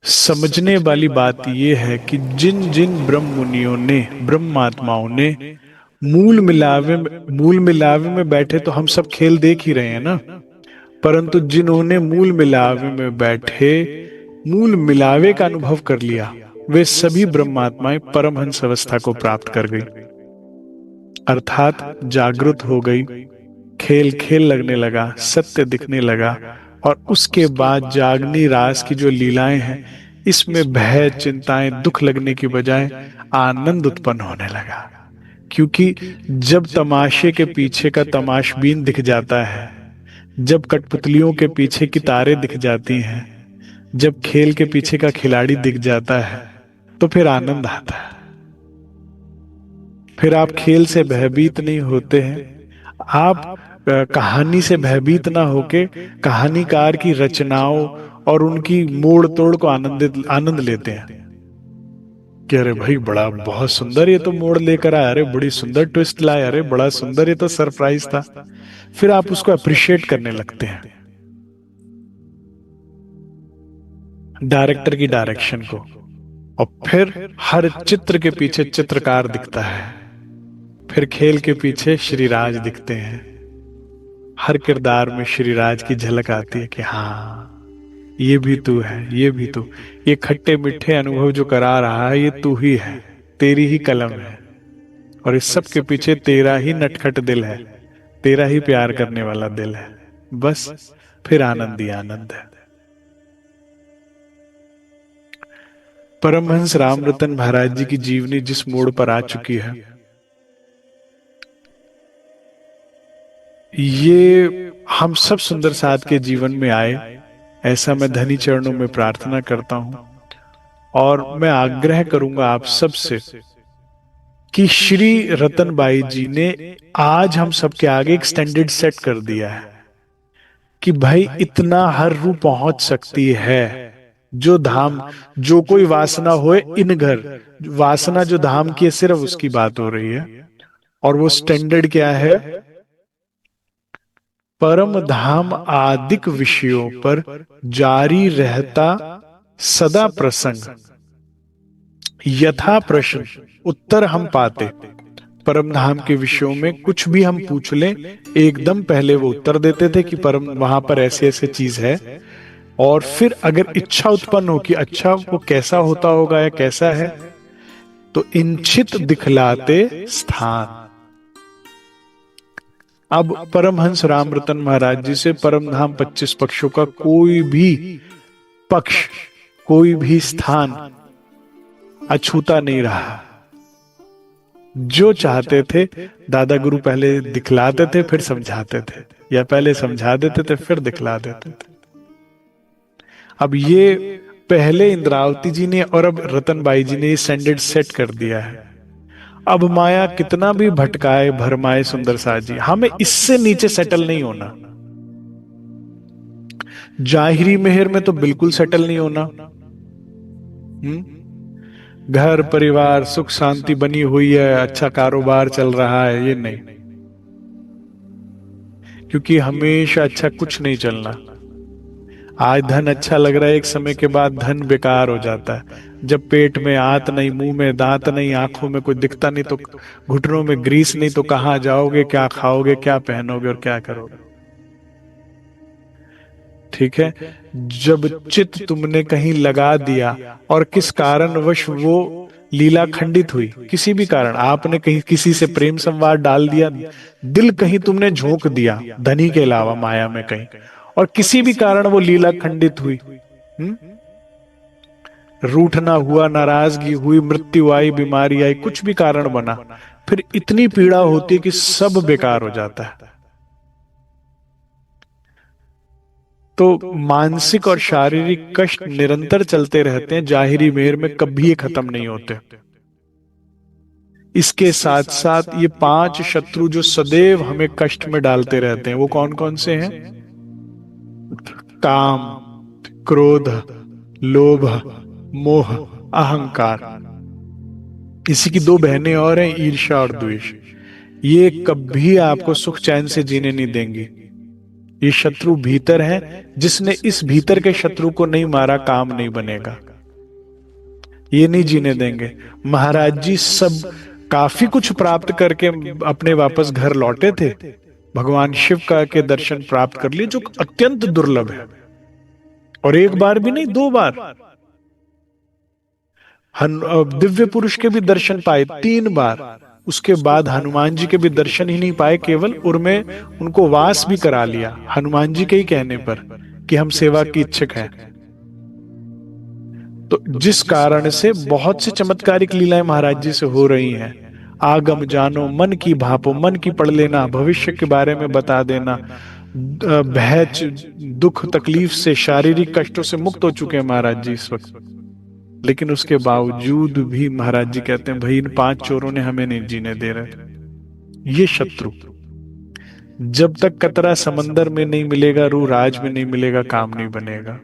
समझने वाली बात यह है कि जिन जिन ब्रह्म मुनियों ने, ब्रह्मात्माओं ने मूल मिलावे में बैठे, तो हम सब खेल देख ही रहे हैं ना, परंतु जिन्होंने मूल मिलावे में बैठे मूल मिलावे का अनुभव कर लिया, वे सभी ब्रह्मात्माएं परमहंस अवस्था को प्राप्त कर गई, अर्थात जागृत हो गई। खेल खेल लगने लगा, सत्य दिखने लगा, और उसके बाद जागनी रास की जो लीलाएं हैं, इसमें भय, चिंताएं, दुख लगने की बजाय आनंद उत्पन्न होने लगा। क्योंकि जब तमाशे के पीछे का तमाशबीन दिख जाता है, जब कठपुतलियों के पीछे की तारे दिख जाती हैं, जब खेल के पीछे का खिलाड़ी दिख जाता है, तो फिर आनंद आता है। फिर आप खेल से भयभीत नहीं होते हैं, आप कहानी से भयभीत ना होके कहानीकार की रचनाओं और उनकी मोड़ तोड़ को आनंद लेते हैं कि अरे भाई बड़ा बहुत सुंदर ये तो मोड़ लेकर आया, अरे बड़ी सुंदर ट्विस्ट लाया, अरे बड़ा सुंदर ये तो सरप्राइज था। फिर आप उसको अप्रिशिएट करने लगते हैं, डायरेक्टर की डायरेक्शन को। और फिर हर चित्र के पीछे चित्रकार दिखता है, फिर खेल के पीछे श्रीराज दिखते हैं, हर किरदार में श्रीराज की झलक आती है कि हाँ ये भी तू है, ये भी तू, ये खट्टे मीठे अनुभव जो करा रहा है ये तू ही है, तेरी ही कलम है, और इस सब के पीछे तेरा ही नटखट दिल है, तेरा ही प्यार करने वाला दिल है। बस फिर आनंद ही आनंद है। परमहंस रामरतन महाराज जी की जीवनी जिस मोड़ पर आ चुकी है, ये हम सब सुंदर साथ के जीवन में आए, ऐसा मैं धनी चरणों में प्रार्थना करता हूं। और मैं आग्रह करूंगा आप सब से कि श्री रतनबाई जी ने आज हम सबके आगे एक स्टैंडर्ड सेट कर दिया है कि भाई इतना हर रूह पहुंच सकती है। जो धाम, जो कोई वासना होए इन घर, वासना जो धाम की है सिर्फ उसकी बात हो रही है। और वो स्टैंडर्ड क्या है? परम धाम आदिक विषयों पर जारी रहता सदा प्रसंग, यथा प्रश्न उत्तर हम पाते। परम धाम के विषयों में कुछ भी हम पूछ लें, एकदम पहले वो उत्तर देते थे कि परम वहां पर ऐसे ऐसे चीज है। और फिर अगर इच्छा उत्पन्न हो कि अच्छा वो कैसा होता होगा या कैसा है, तो इंचित दिखलाते स्थान। अब परमहंस रामरतन महाराज जी से परम धाम 25 पक्षों का कोई भी पक्ष, कोई भी स्थान अछूता नहीं रहा। जो चाहते थे दादा गुरु पहले दिखलाते थे फिर समझाते थे, या पहले समझा देते थे फिर दिखला देते थे। अब ये पहले इंद्रावती जी ने और अब रतनबाई जी ने ये स्टैंडर्ड सेट कर दिया है। अब माया कितना भी भटकाए भरमाए सुंदर साथ जी, हमें इससे नीचे सेटल नहीं होना। जाहिरी मेहर में तो बिल्कुल सेटल नहीं होना। घर परिवार सुख शांति बनी हुई है, अच्छा कारोबार चल रहा है, ये नहीं, क्योंकि हमेशा अच्छा कुछ नहीं चलना। आज धन अच्छा लग रहा है, एक समय के बाद धन बेकार हो जाता है। जब पेट में आत नहीं, मुंह में दांत नहीं, आंखों में कुछ दिखता नहीं, तो घुटनों में ग्रीस नहीं, तो कहां जाओगे, क्या खाओगे, क्या पहनोगे और क्या करोगे? ठीक है, जब चित्त तुमने कहीं लगा दिया और किस कारणवश वो लीला खंडित हुई, किसी भी कारण आपने कहीं किसी से प्रेम संवाद डाल दिया, दिल कहीं तुमने झोंक दिया धनी के अलावा माया में कहीं, और किसी भी कारण वो लीला खंडित हुई, रूठना हुआ, नाराजगी हुई, मृत्यु आई, बीमारी आई, कुछ भी कारण बना, फिर इतनी पीड़ा होती है कि सब बेकार हो जाता है। तो मानसिक और शारीरिक कष्ट निरंतर चलते रहते हैं, जाहिरी मेहर में कभी ये खत्म नहीं होते। इसके साथ साथ ये 5 शत्रु जो सदैव हमें कष्ट में डालते रहते हैं, वो कौन कौन से हैं? काम, क्रोध, लोभ, मोह, अहंकार। इसी की 2 बहनें और हैं, ईर्ष्या और द्वेष। ये कभी आपको सुख चैन से जीने नहीं देंगी। ये शत्रु भीतर है, जिसने इस भीतर के शत्रु को नहीं मारा काम नहीं बनेगा, ये नहीं जीने देंगे। महाराज जी सब काफी कुछ प्राप्त करके अपने वापस घर लौटे थे, भगवान शिव का के दर्शन प्राप्त कर लिए, जो अत्यंत दुर्लभ है। और एक बार भी नहीं, 2 बार। दिव्य पुरुष के भी दर्शन पाए 3 बार। उसके बाद हनुमान जी के भी दर्शन ही नहीं पाए, केवल उनमें उनको वास भी करा लिया हनुमान जी के ही कहने पर कि हम सेवा की इच्छुक हैं। तो जिस कारण से बहुत से चमत्कारिक लीलाएं महाराज जी से हो रही हैं। आगम जानो मन की भापो, मन की पढ़ लेना, भविष्य के बारे में बता देना, भय दुख तकलीफ से शारीरिक कष्टों से मुक्त हो चुके हैं महाराज जी इस वक्त। लेकिन उसके बावजूद भी महाराज जी कहते हैं भाई इन 5 चोरों ने हमें नहीं जीने दे रहे। ये शत्रु जब तक कतरा समंदर में नहीं मिलेगा, रू राज में नहीं मिलेगा, काम नहीं बनेगा।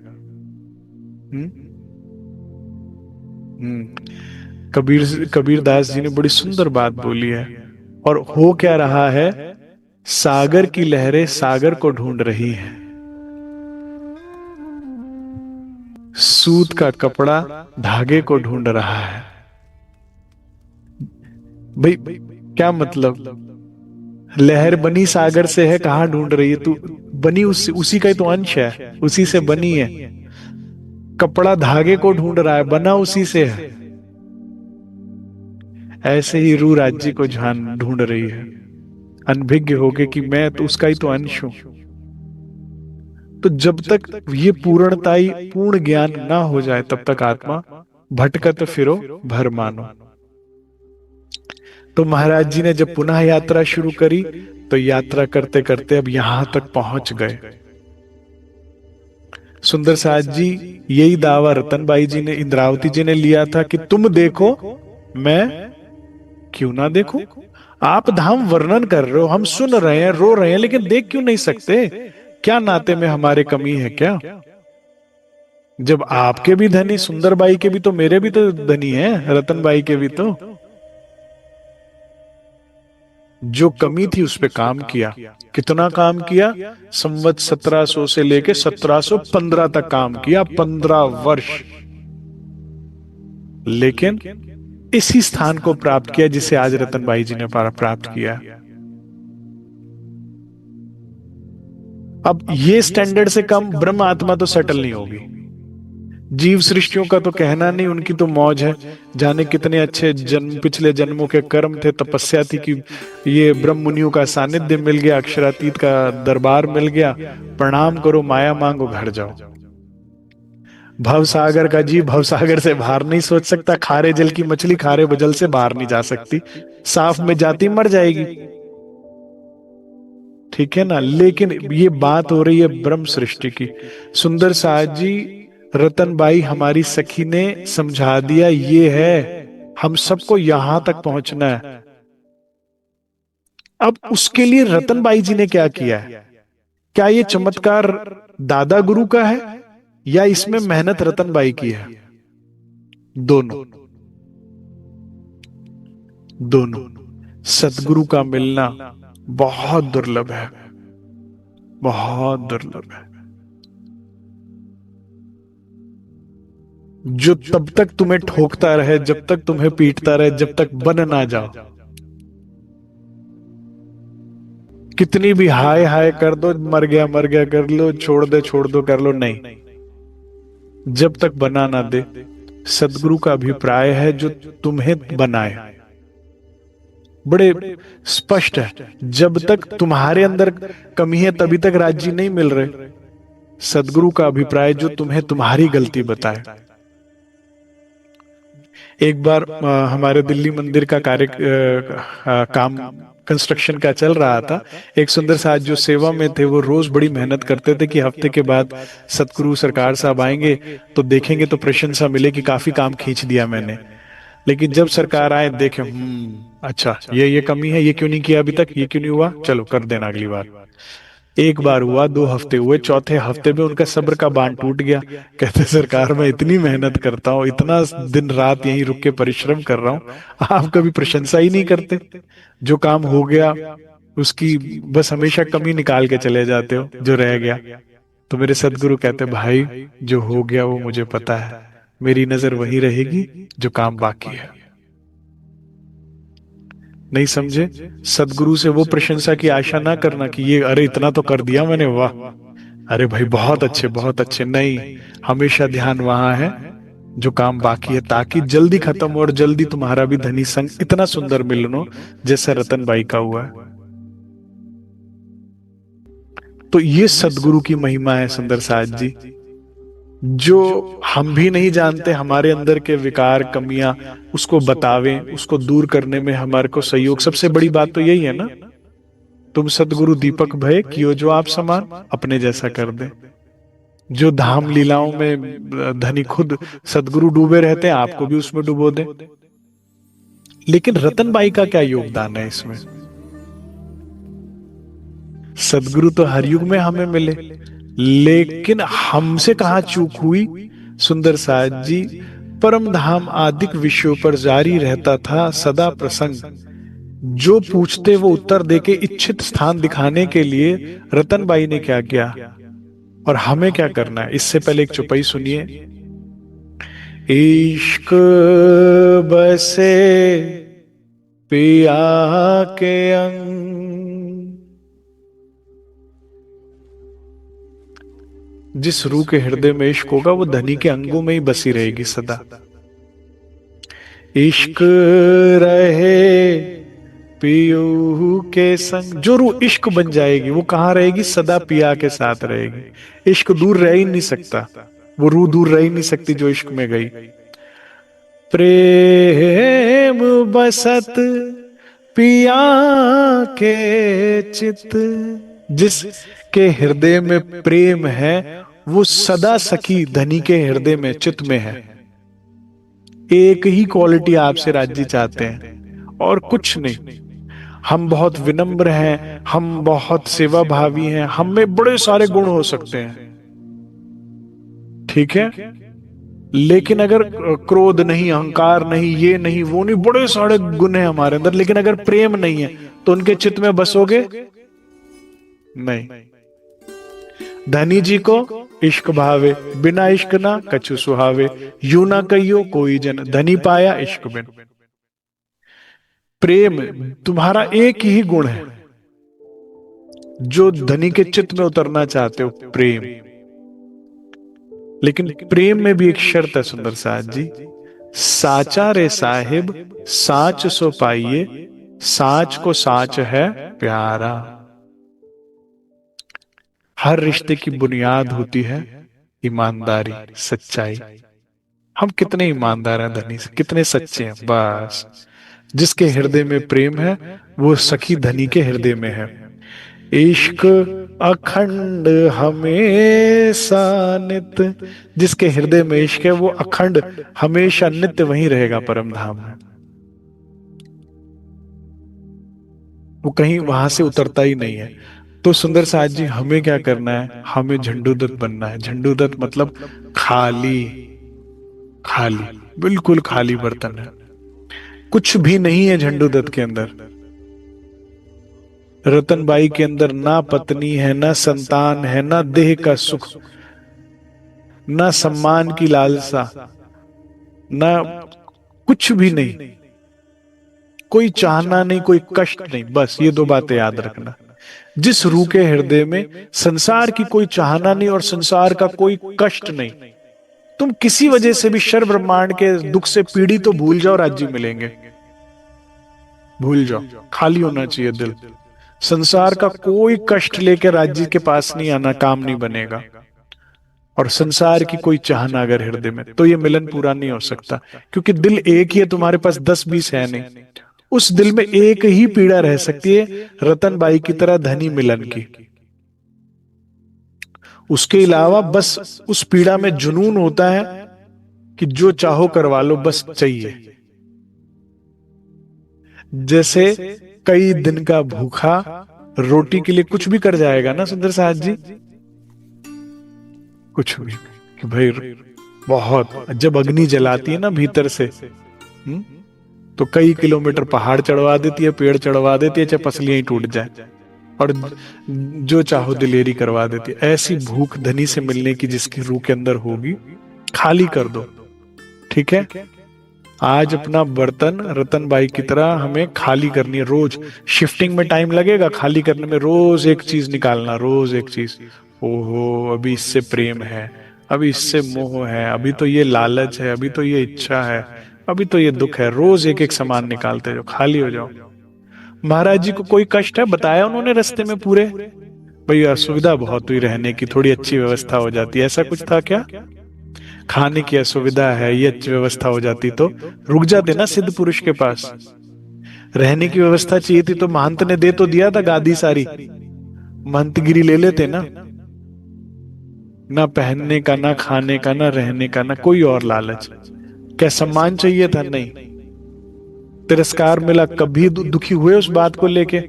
कबीर दास जी ने बड़ी सुंदर बात बोली है। और हो क्या रहा है, सागर की लहरें सागर को ढूंढ रही हैं, सूत का कपड़ा धागे को ढूंढ रहा है। भाई क्या मतलब, लहर बनी सागर से है, कहां ढूंढ रही है तू, बनी उसी का ही तो अंश है, उसी से बनी है। कपड़ा धागे को ढूंढ रहा है, बना उसी से है। ऐसे ही रू राज्य को ढूंढ रही है, अनभिज्ञ होके कि मैं तो उसका ही तो अंश हूं। तो जब तक ये पूर्णताई पूर्ण ज्ञान ना हो जाए तब तक आत्मा भटकत फिरो भर मानो। तो महाराज जी ने जब पुनः यात्रा शुरू करी तो यात्रा करते करते अब यहां तक पहुंच गए। सुंदर साज जी यही दावा रतनबाई जी ने, इंद्रावती जी ने लिया था कि तुम देखो मैं क्यों ना देखूं। आप धाम वर्णन कर रहे हो, हम सुन रहे हैं, रो रहे हैं, लेकिन देख क्यों नहीं सकते? क्या नाते में हमारे कमी है क्या? जब आपके भी धनी, सुंदरबाई के भी तो, मेरे भी तो धनी है, रतनबाई के भी तो। जो कमी थी उस पे काम किया। कितना काम किया? संवत 1700 से लेके 1715 तक काम किया, 15 वर्ष। लेकिन इसी स्थान को प्राप्त किया जिसे आज रतनबाई जी ने प्राप्त किया। अब ये स्टैंडर्ड से कम ब्रह्म आत्मा तो सेटल नहीं होगी। जीव सृष्टियों का तो कहना नहीं, उनकी तो मौज है। जाने कितने अच्छे जन्म, पिछले जन्मों के कर्म थे, तपस्या थी कि ये ब्रह्म मुनियों का सानिध्य मिल गया, अक्षरातीत का दरबार मिल गया, प्रणाम करो, माया मांगो, घर जाओ। भवसागर का जीव भवसागर से बाहर नहीं सोच सकता। खारे जल की मछली खारे जल से बाहर नहीं जा सकती, साफ में जाती मर जाएगी, ठीक है ना। लेकिन ये बात हो रही है ब्रह्म सृष्टि की। सुंदर साज जी, रतनबाई हमारी सखी ने समझा दिया, ये है, हम सबको यहां तक पहुंचना है। अब उसके लिए रतनबाई जी ने क्या किया है? क्या ये चमत्कार दादा गुरु का है या इसमें मेहनत रतनबाई की है? दोनों। दोनों। सदगुरु का मिलना बहुत दुर्लभ है, बहुत दुर्लभ है। जो तब तक तुम्हें ठोकता रहे, जब तक तुम्हें पीटता रहे, जब तक बन ना जाओ। कितनी भी हाय हाय कर दो, मर गया कर लो, छोड़ दो कर लो, नहीं, जब तक बना ना दे। सदगुरु का अभिप्राय है जो तुम्हें बनाए, बड़े स्पष्ट है। जब तक तुम्हारे अंदर कमी है तभी तक राज्य नहीं मिल रहे। सदगुरु का अभिप्राय जो तुम्हें तुम्हारी गलती बताए। एक बार हमारे दिल्ली मंदिर का काम कंस्ट्रक्शन का चल रहा था। एक सुंदर साज जो सेवा में थे, वो रोज बड़ी मेहनत करते थे कि हफ्ते के बाद सतगुरु सरकार साहब आएंगे तो देखेंगे तो प्रशंसा मिले कि काफी काम खींच दिया मैंने। लेकिन जब सरकार आए, देखे अच्छा ये कमी है, ये क्यों नहीं किया अभी तक, ये क्यों नहीं हुआ, चलो कर देना अगली बार। एक बार हुआ, 2 हफ्ते हुए, चौथे हफ्ते में उनका सब्र का बांध टूट गया। कहते सरकार मैं इतनी मेहनत करता हूँ, इतना दिन रात यहीं रुक के परिश्रम कर रहा हूँ, आप कभी प्रशंसा ही नहीं करते। जो काम हो गया उसकी बस हमेशा कमी निकाल के चले जाते हो जो रह गया। तो मेरे सदगुरु कहते भाई जो हो गया वो मुझे पता है, मेरी नजर वही रहेगी जो काम बाकी है। नहीं समझे? सदगुरु से वो प्रशंसा की आशा ना करना कि ये अरे इतना तो कर दिया मैंने, वाह, अरे भाई बहुत अच्छे बहुत अच्छे। नहीं, हमेशा ध्यान वहां है जो काम बाकी है, ताकि जल्दी खत्म हो और जल्दी तुम्हारा भी धनी संग इतना सुंदर मिलन हो जैसा रतन बाई का हुआ है। तो ये सदगुरु की महिमा है सुंदर साथ जी, जो हम भी नहीं जानते, हमारे अंदर के विकार कमियां उसको बतावें, उसको दूर करने में हमारे को सहयोग। सबसे बड़ी बात तो यही है ना, तुम सदगुरु दीपक भय कियो जो आप समान, अपने जैसा कर दे। जो धाम लीलाओं में धनी खुद सदगुरु डूबे रहते हैं, आपको भी उसमें डुबो दे। लेकिन रतनबाई का क्या योगदान है इसमें? सदगुरु तो हर युग में हमें मिले, लेकिन हमसे कहां चूक हुई? सुंदर साथ जी, परम धाम आदिक विषयों पर जारी रहता था सदा प्रसंग। जो पूछते वो उत्तर देके इच्छित स्थान दिखाने के लिए रतनबाई ने क्या किया, और हमें क्या करना है? इससे पहले एक चौपाई सुनिए। इश्क बसे पिया के अंग, जिस रूह के हृदय में इश्क होगा वो धनी के अंगों में ही बसी रहेगी सदा। इश्क रहे पियू के संग, जो रूह इश्क बन जाएगी वो कहां रहेगी? सदा पिया के साथ रहेगी। इश्क दूर रह ही नहीं सकता, वो रूह दूर रह ही नहीं सकती जो इश्क में गई। प्रेम बसत पिया के चित, जिस के हृदय में प्रेम है वो सदा सखी धनी के हृदय में चित में है। एक ही क्वालिटी आपसे राज्य चाहते हैं और कुछ नहीं। हम बहुत विनम्र हैं, हम बहुत सेवा भावी हैं, हम में बड़े सारे गुण हो सकते हैं, ठीक है, लेकिन अगर क्रोध नहीं, अहंकार नहीं, ये नहीं वो नहीं, बड़े सारे गुण हैं हमारे अंदर, लेकिन अगर प्रेम नहीं है तो उनके चित्त में बसोगे नहीं। धनी जी को इश्क भावे, बिना इश्क ना कछु सुहावे, यूं ना कहियो कोई जन, धनी पाया इश्क बिन। प्रेम तुम्हारा एक ही गुण है जो धनी के चित्त में उतरना चाहते हो, प्रेम। लेकिन प्रेम में भी एक शर्त है सुंदर साथ जी, साचा रे साहिब साच सो पाइए, साच को साच है प्यारा। हर रिश्ते की बुनियाद होती है ईमानदारी, सच्चाई। हम कितने ईमानदार हैं धनी से, कितने सच्चे हैं, बस जिसके हृदय में प्रेम है वो सखी धनी के हृदय में है। इश्क अखंड हमेशा नित्य, जिसके हृदय में इश्क है वो अखंड हमेशा नित्य वहीं रहेगा परम धाम में, वो कहीं वहां से उतरता ही नहीं है। तो सुंदर साथ जी हमें क्या करना है? हमें झंडूदत्त बनना है। झंडूदत्त मतलब खाली, खाली, बिल्कुल खाली बर्तन है, कुछ भी नहीं है झंडूदत्त के अंदर। रतनबाई के अंदर ना पत्नी है, ना संतान है, ना देह का सुख, ना सम्मान की लालसा, ना कुछ भी नहीं, कोई चाहना नहीं, कोई कष्ट नहीं। बस ये दो बातें याद रखना। जिस रूह के हृदय में संसार की कोई चाहना नहीं और संसार का कोई कष्ट नहीं, तुम किसी वजह से भी शर ब्रह्मांड के दुख से पीड़ित तो भूल जाओ, राज्य मिलेंगे, भूल जाओ। खाली होना चाहिए दिल, संसार का कोई कष्ट लेकर राज्य के पास नहीं आना, काम नहीं बनेगा। और संसार की कोई चाहना अगर हृदय में, तो ये मिलन पूरा नहीं हो सकता, क्योंकि दिल एक ही है, तुम्हारे पास 10-20 है नहीं। उस दिल में एक ही पीड़ा रह सकती है, रतनबाई की तरह धनी मिलन की। उसके अलावा बस उस पीड़ा में जुनून होता है कि जो चाहो करवा लो, बस चाहिए। जैसे कई दिन का भूखा रोटी के लिए कुछ भी कर जाएगा ना सुंदर साथ जी, कुछ भी, कि भाई बहुत, जब अग्नि जलाती है ना भीतर से, तो कई किलोमीटर पहाड़ चढ़वा देती है, पेड़ चढ़वा देती है, चाहे पसलियां ही टूट जाए, और जो चाहो दिलेरी करवा देती है। ऐसी भूख धनी से मिलने की जिसकी रूह के अंदर होगी, खाली कर दो। ठीक है, आज अपना बर्तन रतन बाई की तरह हमें खाली करनी है। रोज शिफ्टिंग में टाइम लगेगा, खाली करने में रोज एक चीज निकालना, रोज एक चीज। ओहो, अभी इससे प्रेम है, अभी इससे मोह है, अभी तो ये लालच है, अभी तो ये इच्छा है, अभी तो ये दुख है। रोज एक एक सामान निकालते जाओ, खाली हो जाओ। महाराज जी को कोई कष्ट है, बताया उन्होंने रास्ते में पूरे, भाई असुविधा बहुत हुई, रहने की थोड़ी अच्छी व्यवस्था हो जाती, ऐसा कुछ था क्या? खाने की असुविधा है, ये अच्छी व्यवस्था हो जाती तो रुक जाते ना सिद्ध पुरुष के पास। रहने की व्यवस्था चाहिए थी तो महंत ने दे तो दिया था गादी सारी, महंतगिरी ले लेते ना। ना पहनने का, ना खाने का, ना रहने का, ना कोई और लालच। क्या सम्मान चाहिए था? नहीं। तिरस्कार मिला, कभी दुखी हुए उस बात को लेके?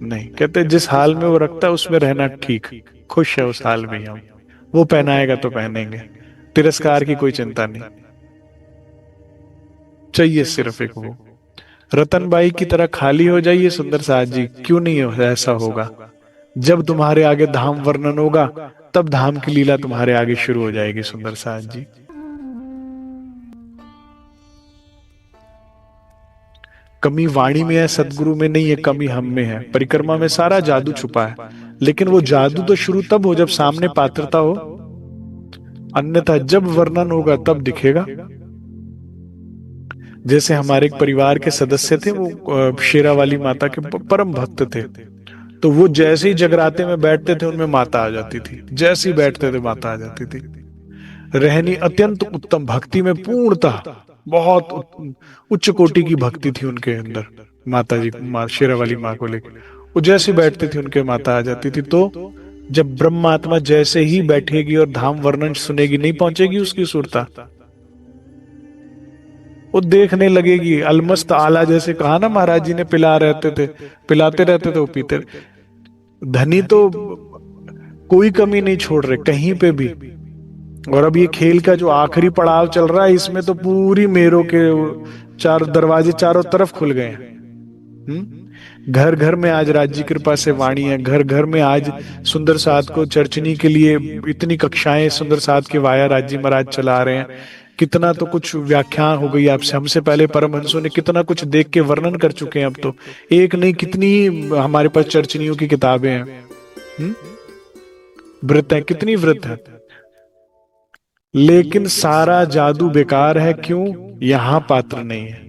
नहीं। कहते जिस हाल में वो रखता है उसमें रहना ठीक, खुश है उस हाल में ही हम। वो पहनाएगा तो पहनेंगे, तिरस्कार की कोई चिंता नहीं, चाहिए सिर्फ एक वो। रतनबाई की तरह खाली हो जाइए सुंदर साथ जी। क्यों नहीं हो ऐसा होगा? जब तुम्हारे आगे धाम वर्णन होगा, तब धाम की लीला तुम्हारे आगे शुरू हो जाएगी सुंदर साथ जी। कमी वाणी में है, सदगुरु में नहीं है, कमी हम में है। परिक्रमा में सारा जादू छुपा है, लेकिन वो जादू तो शुरू तब हो जब सामने पात्रता हो, अन्यथा जब वर्णन होगा तब दिखेगा। जैसे हमारे एक परिवार के सदस्य थे, वो शेरावाली माता के परम भक्त थे। तो वो जैसे ही जगराते में बैठते थे उनमें माता आ जाती थी, जैसे ही बैठते थे माता आ जाती थी। रहनी अत्यंत उत्तम, भक्ति में पूर्णतः बहुत उच्च कोटि की भक्ति थी उनके अंदर। माता जी, शेरावाली माँ को लेकर वो जैसे बैठते थे उनके माता आ जाती थी। तो जब ब्रह्मात्मा जैसे ही बैठेगी और धाम वर्णन सुनेगी, नहीं पहुंचेगी उसकी सुरता, वो देखने लगेगी। अलमस्त आला जैसे कहा ना महाराज जी ने, पिला रहते थे, पिलाते रहते थे, वो पीते। धनी तो कोई कमी नहीं छोड़ रहे कहीं पे भी। और अब ये खेल का जो आखिरी पड़ाव चल रहा है, इसमें तो पूरी मेरों के चार दरवाजे चारों तरफ खुल गए हैं। घर घर में आज राज्य कृपा से वाणी है, घर घर में आज सुंदर साथ को चर्चनी के लिए इतनी कक्षाएं सुंदर साथ के वाया राज्य महाराज चला रहे हैं। कितना तो कुछ व्याख्यान हो गई आपसे, हमसे पहले परमहंसों ने कितना कुछ देख के वर्णन कर चुके हैं। अब तो एक नहीं कितनी हमारे पास चर्चनियों की किताबें हैं, व्रत है, कितनी व्रत है। लेकिन सारा जादू बेकार है। क्यों? यहां पात्र नहीं है।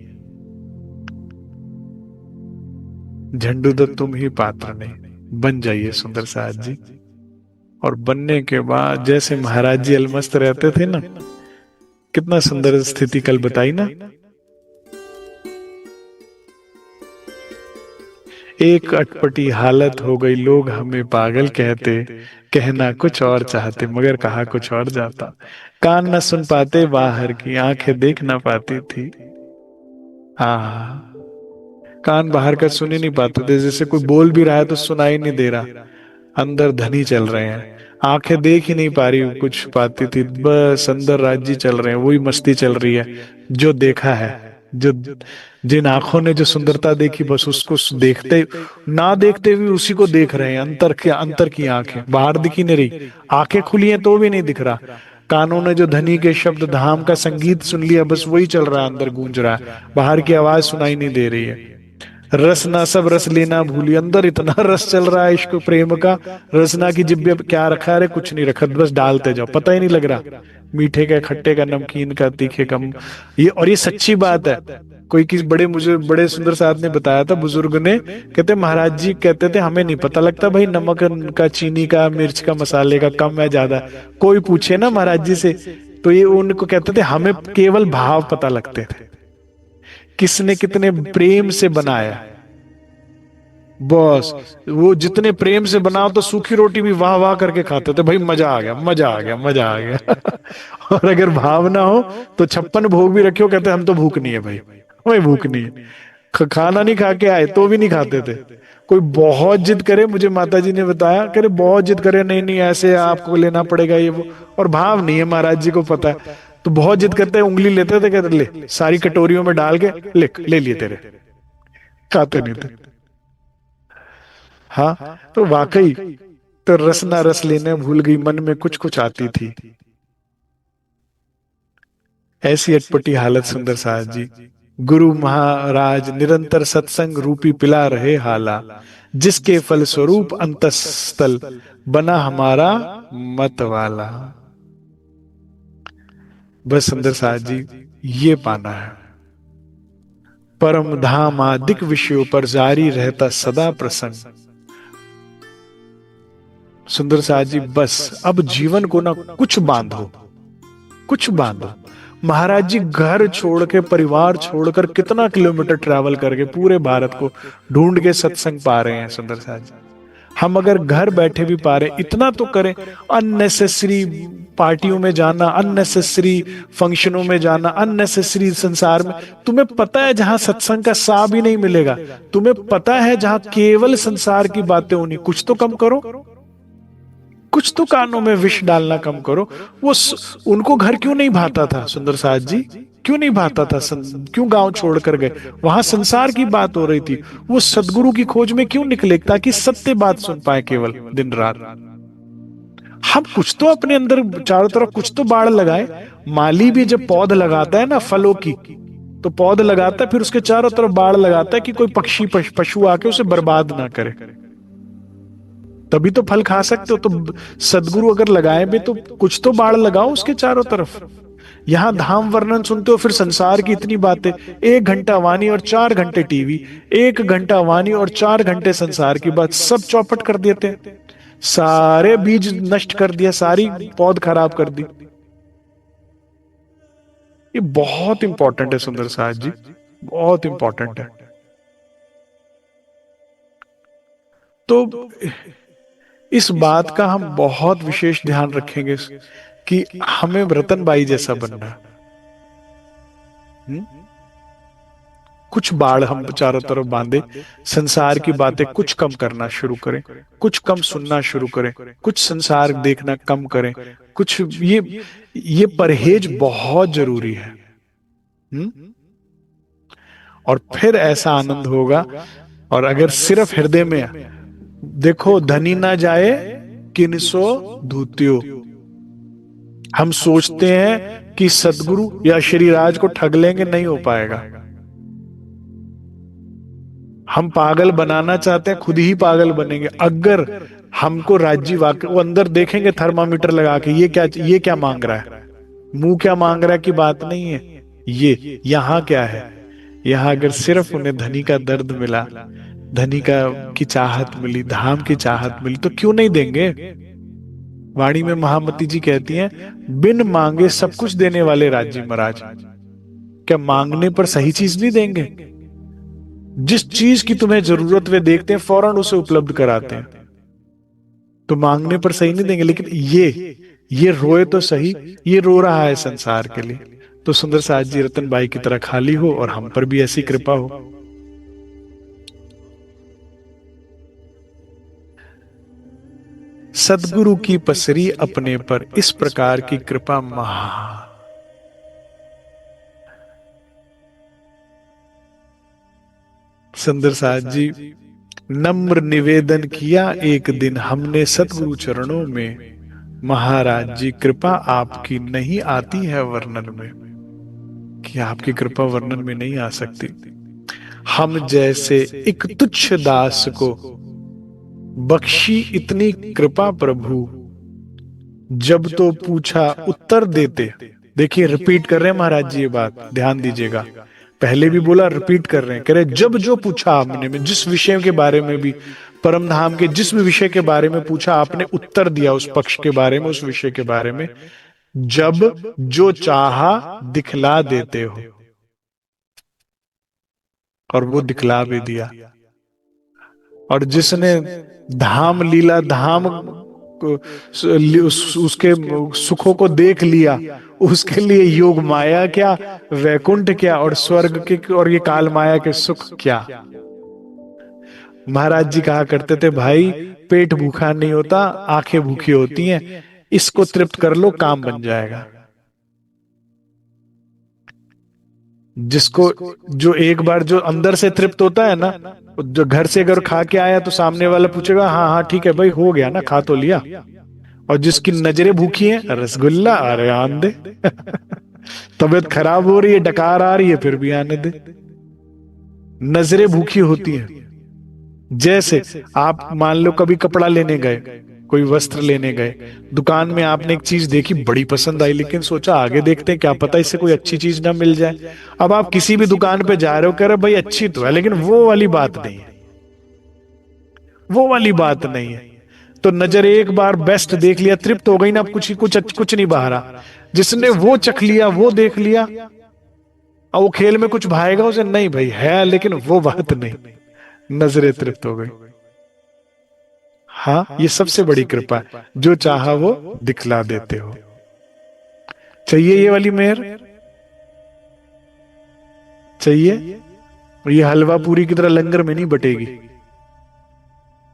झंडूदत्त तुम ही पात्र नहीं, बन जाइए सुंदर साथ जी। और बनने के बाद जैसे महाराज जी अलमस्त रहते थे ना, कितना सुंदर स्थिति कल बताई ना। एक अटपटी हालत हो गई, लोग हमें पागल कहते, कहना कुछ और चाहते मगर कहा कुछ और जाता। कान न सुन पाते बाहर की, आंखें देख ना पाती थी। हाँ, कान बाहर का सुन ही नहीं पाते थे, जैसे कोई बोल भी रहा है तो सुनाई नहीं दे रहा, अंदर धनी चल रहे हैं। आंखें देख ही नहीं पा रही कुछ पाती थी, बस अंदर राज्य चल रहे हैं, वही मस्ती चल रही है। जो देखा है, जो जिन आंखों ने जो सुंदरता देखी, बस उसको देखते ना देखते हुए उसी को देख रहे हैं। अंतर की आंखें, बाहर दिख ही नहीं रही, आंखें खुली हैं तो भी नहीं दिख रहा। कानों ने जो धनी के शब्द धाम का संगीत सुन लिया, बस वही चल रहा है, अंदर गूंज रहा है, बाहर की आवाज सुनाई नहीं दे रही है। रस ना सब रस लेना भूली, अंदर इतना रस चल रहा है इश्क प्रेम का। रसना की जिब्बे क्या रखा है? कुछ नहीं रखा, बस डालते जाओ, पता ही नहीं लग रहा मीठे का, खट्टे का, नमकीन का, तीखे का। ये और ये सच्ची बात है। कोई किसी मुझे बड़े सुंदर साथ ने बताया था, बुजुर्ग ने, कहते महाराज जी कहते थे हमें नहीं पता लगता भाई नमक का, चीनी का, मिर्च का, मसाले का कम है ज्यादा। कोई पूछे ना महाराज जी से तो ये उनको कहते थे हमें केवल भाव पता लगते थे, किसने कितने प्रेम से बनाया। बस वो जितने प्रेम से बनाओ तो सूखी रोटी भी वाह वाह करके खाते थे, भाई मजा आ गया, मजा आ गया, मजा आ गया। और अगर भाव ना हो तो 56 भोग भी रखे हो, कहते हम तो भूख नहीं है भाई, हमें भूख नहीं है। खाना नहीं खा के आए तो भी नहीं खाते थे। कोई बहुत जिद करे, मुझे माता जी ने बताया, करे बहुत जिद करे, नहीं नहीं ऐसे आपको लेना पड़ेगा ये वो, और भाव नहीं है, महाराज जी को पता है। तो बहुत जिद करते, उंगली लेते थे, कहते ले सारी कटोरियों में डाल के लिख, ले लिए तेरे, खाते नहीं थे। हाँ, तो वाकई तो रस ना रस लेने भूल गई, मन में कुछ कुछ आती थी। ऐसी अटपटी हालत सुंदर सास जी। गुरु महाराज निरंतर सत्संग रूपी पिला रहे हाला, जिसके फल स्वरूप अंतस्थल बना हमारा मत वाला। बस सुंदर सास जी, ये पाना है। परम धाम आदिक विषयों पर जारी रहता सदा प्रसंग। सुंदर सास जी, बस अब जीवन को ना कुछ बांधो, कुछ बांधो। महाराज जी घर छोड़ के, परिवार छोड़कर कितना किलोमीटर ट्रैवल करके पूरे भारत को ढूंढ के सत्संग पा रहे हैं सुंदर साहब जी। हम अगर घर बैठे भी पा रहे, इतना तो करें। अननेसेसरी पार्टियों में जाना, अननेसेसरी फंक्शनों में जाना, अननेसेसरी संसार में, तुम्हें पता है जहां सत्संग का सा भी नहीं मिलेगा, तुम्हें पता है जहां केवल संसार की बातें होनी, कुछ तो कम करो, कुछ तो कानों में विष डालना कम करो। उनको घर क्यों नहीं भाता था सुंदर सास जी, क्यों नहीं भाता था? क्यों गांव छोड़कर गए? वहां संसार की बात हो रही थी। वो सदगुरु की खोज में क्यों निकले, ताकि सत्य बात सुन पाए केवल दिन रात। हम कुछ तो अपने अंदर चारों तरफ कुछ तो बाड़ लगाए। माली भी जब पौध लगाता है ना फलों की, तो पौध लगाता है, फिर उसके चारों तरफ बाड़ लगाता है कि कोई पक्षी पशु आके उसे बर्बाद ना करे, तभी तो फल खा सकते हो। तो सदगुरु अगर लगाए भी तो कुछ तो बाड़ लगाओ उसके चारों तरफ। यहां धाम वर्णन सुनते हो, फिर संसार की इतनी बातें। 1 घंटा वाणी और 4 घंटे टीवी, 1 घंटा वाणी और 4 घंटे संसार की बात, सब चौपट कर देते हैं। सारे बीज नष्ट कर दिया, सारी पौध खराब कर दी। ये बहुत इंपॉर्टेंट है सुंदर साहब जी, बहुत इंपॉर्टेंट है। तो इस बात का हम बहुत विशेष ध्यान रखेंगे कि हमें रतन बाई जैसा बनना है। कुछ बाढ़ हम चारों तरफ बांधे, संसार की बातें कुछ कम करना शुरू करें, कुछ कम सुनना शुरू करें, कुछ संसार देखना कम करें, कुछ ये परहेज बहुत जरूरी है। और फिर ऐसा आनंद होगा। और अगर सिर्फ हृदय में, देखो धनी ना जाए किनसो धूत्यो। हम सोचते हैं कि सदगुरु या श्री राज को ठग लेंगे, नहीं हो पाएगा। हम पागल बनाना चाहते हैं, खुद ही पागल बनेंगे। अगर हमको राज्य वाक्य वो अंदर देखेंगे थर्मामीटर लगा के, ये क्या मांग रहा है, मुंह क्या मांग रहा है की बात नहीं है। ये यहां क्या है, यहां अगर सिर्फ उन्हें धनी का दर्द मिला, धनी का की चाहत मिली, धाम की चाहत मिली, तो क्यों नहीं देंगे। वाणी में महामती जी कहती हैं, बिन मांगे सब कुछ देने वाले राज्य महाराज, क्या मांगने पर सही चीज नहीं देंगे? जिस चीज की तुम्हें जरूरत वे देखते हैं, फौरन उसे उपलब्ध कराते हैं। तो मांगने पर सही नहीं देंगे। लेकिन ये रोए तो सही, ये रो रहा है संसार के लिए। तो सुंदर सास जी रतन बाई की तरह खाली हो और हम पर भी ऐसी कृपा हो। सदगुरु की पसरी अपने पर, इस प्रकार की कृपा महा। सुंदर सास जी, नम्र निवेदन किया एक दिन हमने सतगुरु चरणों में, महाराज जी कृपा आपकी नहीं आती है वर्णन में। कि आपकी कृपा वर्णन में नहीं आ सकती। हम जैसे एक तुच्छ दास को बख्शी इतनी कृपा प्रभु, जब तो पूछा उत्तर देते। देखिए रिपीट कर रहे हैं महाराज जी ये बात, ध्यान दीजिएगा। पहले भी बोला, रिपीट कर रहे हैं, कह रहे जब जो पूछा आपने, में जिस विषय के बारे में भी, परम धाम के जिस भी विषय के बारे में पूछा, आपने उत्तर दिया उस पक्ष के बारे में, उस विषय के बारे में। जब जो चाहा दिखला देते हो, और वो दिखला भी दिया। और जिसने धाम लीला, धाम उसके सुखों को देख लिया, उसके लिए योग माया क्या, वैकुंठ क्या, और स्वर्ग के और ये काल माया के सुख क्या। महाराज जी कहा करते थे, भाई पेट भूखा नहीं होता, आंखें भूखी होती हैं, इसको तृप्त कर लो, काम बन जाएगा। जिसको, जो एक बार जो अंदर से तृप्त होता है ना, जो घर से अगर खा के आया तो सामने वाला पूछेगा हाँ हाँ ठीक है भाई हो गया ना, खा तो लिया। और जिसकी नजरें भूखी हैं, रसगुल्ला, अरे आन दे। तबीयत खराब हो रही है, डकार आ रही है, फिर भी आने दे। नजरें भूखी होती हैं। जैसे आप मान लो कभी कपड़ा लेने गए, कोई वस्त्र लेने गए, दुकान में आपने एक चीज देखी बड़ी पसंद आई, लेकिन सोचा आगे देखते हैं क्या पता इससे कोई अच्छी चीज ना मिल जाए। अब आप किसी भी दुकान पे जा रहे हो, कह रहे भाई अच्छी तो है लेकिन वो वाली बात नहीं है, वो वाली बात नहीं है। तो नजर एक बार बेस्ट देख लिया, तृप्त हो गई ना, अब कुछ कुछ कुछ नहीं बाहरा। जिसने वो चख लिया, वो देख लिया, और वो खेल में कुछ भाएगा उसे, नहीं भाई है लेकिन वो बात नहीं, नजरें तृप्त हो गई। हाँ, ये सबसे बड़ी कृपा है, जो चाहा वो दिखला देते हो। चाहिए ये वाली मेहर? चाहिए? ये हलवा पूरी की तरह लंगर में नहीं बटेगी।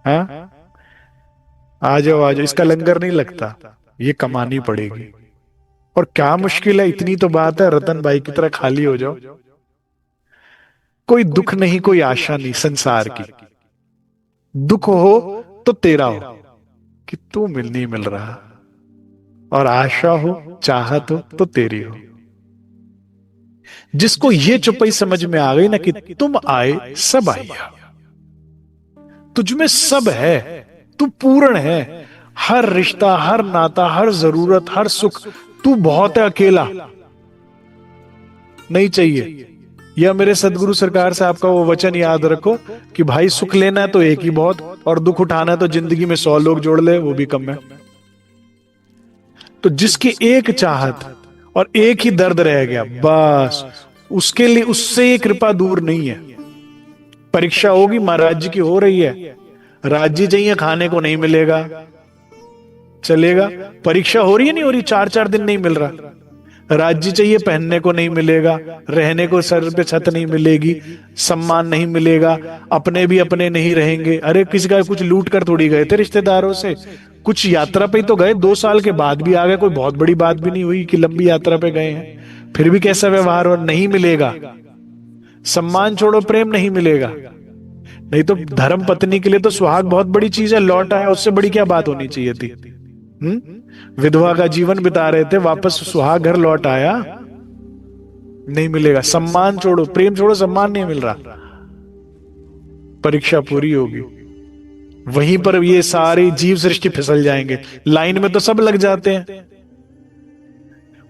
हाँ, आ जाओ आ जाओ, इसका लंगर नहीं लगता, ये कमानी पड़ेगी। और क्या मुश्किल है, इतनी तो बात है, रतन भाई की तरह खाली हो जाओ। कोई दुख नहीं, कोई आशा नहीं संसार की। दुख हो तो तेरा हो कि तू मिल नहीं मिल रहा, और आशा हो, चाहत हो तो तेरी हो। जिसको ये चौपाई समझ में आ गई ना कि तुम आए सब आइया, तुझ में सब है, तू पूर्ण है, हर रिश्ता, हर नाता, हर जरूरत, हर सुख, तू बहुत है, अकेला नहीं चाहिए। या मेरे सदगुरु सरकार साहब का वो वचन याद रखो कि भाई सुख लेना है तो एक ही बहुत, और दुख उठाना है तो जिंदगी में 100 लोग जोड़ ले, वो भी कम है। तो जिसकी एक चाहत और एक ही दर्द रह गया, बस उसके लिए, उससे ये कृपा दूर नहीं है। परीक्षा होगी, महाराज जी की हो रही है, राज्य चाहिए, खाने को नहीं मिलेगा, चलेगा। परीक्षा हो रही है, नहीं हो रही, 4-4 दिन नहीं मिल रहा, राज्य चाहिए, पहनने को नहीं मिलेगा, रहने को सर पे छत नहीं मिलेगी, सम्मान नहीं मिलेगा, अपने भी अपने नहीं रहेंगे। अरे किसी का कुछ लूट कर थोड़ी गए थे रिश्तेदारों से, कुछ यात्रा पे तो गए, 2 साल के बाद भी आ गए, कोई बहुत बड़ी बात भी नहीं हुई कि लंबी यात्रा पे गए हैं, फिर भी कैसा व्यवहार और नहीं मिलेगा। सम्मान छोड़ो, प्रेम नहीं मिलेगा। नहीं तो धर्म पत्नी के लिए तो सुहाग बहुत बड़ी चीज है, लौट आया, उससे बड़ी क्या बात होनी चाहिए थी। विधवा का जीवन बिता रहे थे, वापस सुहाग घर लौट आया, नहीं मिलेगा। सम्मान छोड़ो, प्रेम छोड़ो, सम्मान नहीं मिल रहा, परीक्षा पूरी होगी। वहीं पर ये सारी जीव सृष्टि फिसल जाएंगे। लाइन में तो सब लग जाते हैं,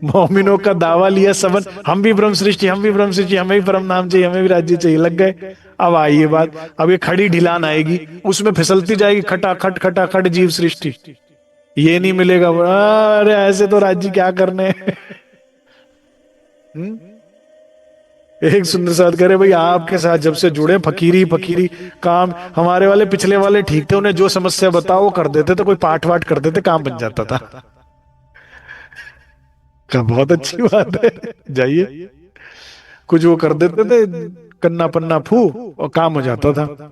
मोमिनों का दावा लिया सबन, हम भी ब्रह्म सृष्टि, हम भी ब्रह्म सृष्टि, हमें भी परम नाम चाहिए, हमें भी राज्य चाहिए, लग गए। अब आई ये बात, अब ये खड़ी ढिलान आएगी, उसमें फिसलती जाएगी, खटाखट खटाखट जीव सृष्टि, ये नहीं मिलेगा, अरे ऐसे तो राज्य क्या करने। एक सुंदर साथ करे भाई, आपके साथ जब से जुड़े फकीरी फकीरी काम, हमारे वाले पिछले वाले ठीक थे, उन्हें जो समस्या बताओ वो कर देते थे, कोई पाठ वाठ कर देते, काम बन जाता था। का बहुत अच्छी बात है, जाइए, कुछ वो कर देते थे, कन्ना पन्ना फू, और काम हो जाता था।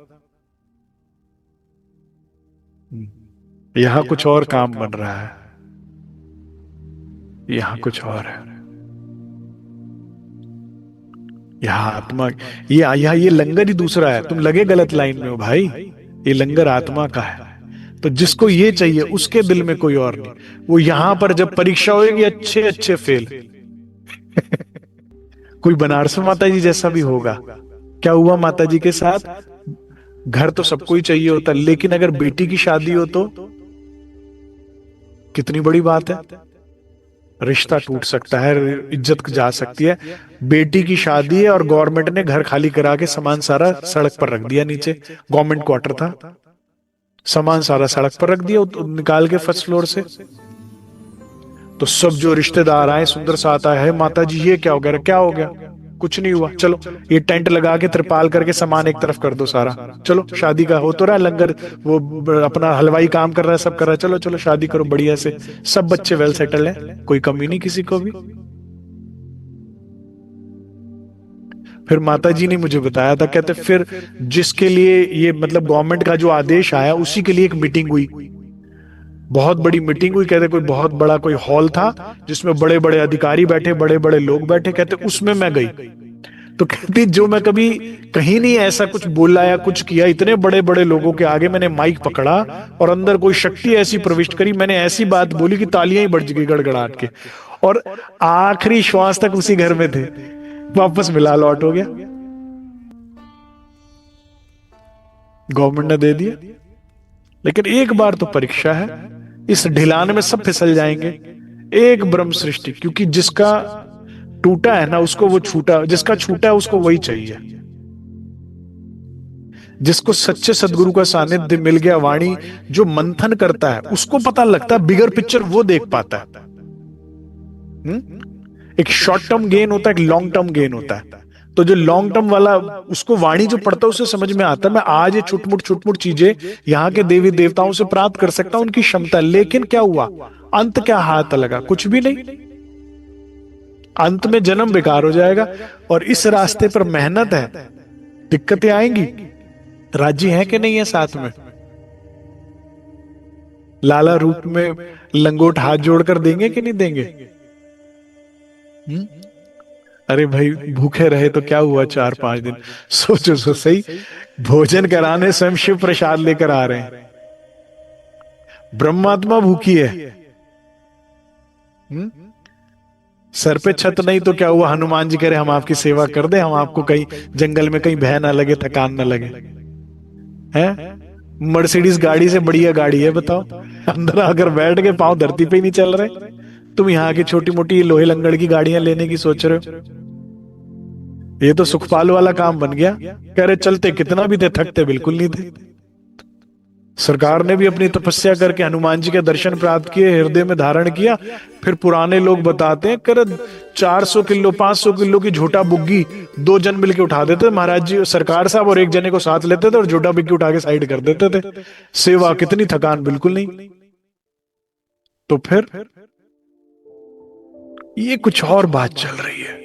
यहां कुछ और काम बन रहा है, यहां कुछ और है। यहाँ आत्मा, ये लंगर ही दूसरा है, तुम लगे गलत लाइन में हो भाई, ये लंगर आत्मा का है। तो जिसको ये चाहिए उसके दिल में कोई और नहीं। वो यहां पर जब परीक्षा होगी, अच्छे अच्छे फेल, कोई बनारस माता जी जैसा भी होगा। क्या हुआ माता जी के साथ, घर तो सबको ही चाहिए होता, लेकिन अगर बेटी की शादी हो तो कितनी बड़ी बात है, रिश्ता टूट सकता है, इज्जत जा सकती है। बेटी की शादी है और गवर्नमेंट ने घर खाली करा के सामान सारा सड़क पर रख दिया, नीचे गवर्नमेंट क्वार्टर था, सामान सारा सड़क पर रख दिया निकाल के फर्स्ट फ्लोर से। तो सब जो रिश्तेदार आए, सुंदर सा आता है, माता जी ये क्या हो गया, क्या हो गया, कुछ नहीं हुआ, चलो ये टेंट लगा के त्रिपाल करके सामान एक तरफ कर दो सारा, चलो शादी का हो तो रहा है, लंगर वो अपना हलवाई काम कर रहा है, सब कर रहा है, चलो चलो शादी करो बढ़िया से, सब बच्चे वेल सेटल है, कोई कमी नहीं किसी को भी। फिर माता जी ने मुझे बताया था, कहते फिर जिसके लिए ये मतलब गवर्नमेंट का जो आदेश आया, उसी के लिए एक मीटिंग हुई, बहुत बड़ी मीटिंग हुई। कहते कोई बहुत बड़ा कोई हॉल था जिसमें बड़े बड़े अधिकारी बैठे, बड़े बड़े लोग बैठे, कहते उसमें मैं गई। तो कहती जो मैं कभी कहीं नहीं ऐसा कुछ बोला या कुछ किया, इतने बड़े बड़े लोगों के आगे मैंने माइक पकड़ा और अंदर कोई शक्ति ऐसी प्रविष्ट करी, मैंने ऐसी बात बोली कि तालियां ही बज गई गड़गड़ाहट के, और आखिरी श्वास तक उसी घर में थे, वापस मिला लौट हो गया, गवर्नमेंट ने दे दिया। लेकिन एक बार तो परीक्षा है, इस ढिलान में सब फिसल जाएंगे। एक ब्रह्म सृष्टि, क्योंकि जिसका टूटा है ना उसको वो छूटा, जिसका छूटा है उसको वही चाहिए। जिसको सच्चे सदगुरु का सानिध्य मिल गया, वाणी जो मंथन करता है उसको पता लगता है, बिगर पिक्चर वो देख पाता है। एक शॉर्ट टर्म गेन होता है, एक लॉन्ग टर्म गेन होता है। तो जो लॉन्ग टर्म वाला, उसको वाणी जो पढ़ता है उसे समझ में आता है, मैं आज ये छुटमुट चीजें यहाँ के देवी देवताओं से प्राप्त कर सकता हूं, उनकी क्षमता। लेकिन क्या हुआ, अंत क्या हाथ लगा, कुछ भी नहीं। अंत में जन्म बेकार हो जाएगा। और इस रास्ते पर मेहनत है, दिक्कतें आएंगी। राजी है कि नहीं है साथ में? लाला रूप में लंगोट हाथ जोड़कर देंगे कि नहीं देंगे? अरे भाई भूखे रहे तो क्या हुआ 4-5 दिन, सोचो सो सही, भोजन कराने स्वयं शिव प्रसाद लेकर आ रहे हैं। ब्रह्मात्मा भूखी है। सर पे छत नहीं तो क्या हुआ, हनुमान जी कह रहे हम आपकी सेवा कर दे, हम आपको कहीं जंगल में कहीं भय ना लगे, थकान ना लगे। है मर्सिडीज गाड़ी से बढ़िया गाड़ी है, बताओ, अंदर आकर बैठ के पांव धरती पे ही नहीं चल रहे, तुम यहाँ की छोटी मोटी लोहे लंगड़ की गाड़ियां लेने की सोच रहे हो। ये तो सुखपाल वाला काम बन गया। कह रहे चलते कितना भी थे, थकते बिल्कुल नहीं थे। सरकार ने भी अपनी तपस्या करके हनुमान जी के दर्शन प्राप्त किए, हृदय में धारण किया। फिर पुराने लोग बताते हैं कर 400 किलो 500 किलो की झोटा बुग्गी 2 जन मिलके उठा देते महाराज जी, सरकार साहब, और एक जने को साथ लेते थे और झोटा बुग्गी उठा के साइड कर देते थे। सेवा कितनी, थकान बिल्कुल नहीं। तो फिर ये कुछ और बात चल रही है।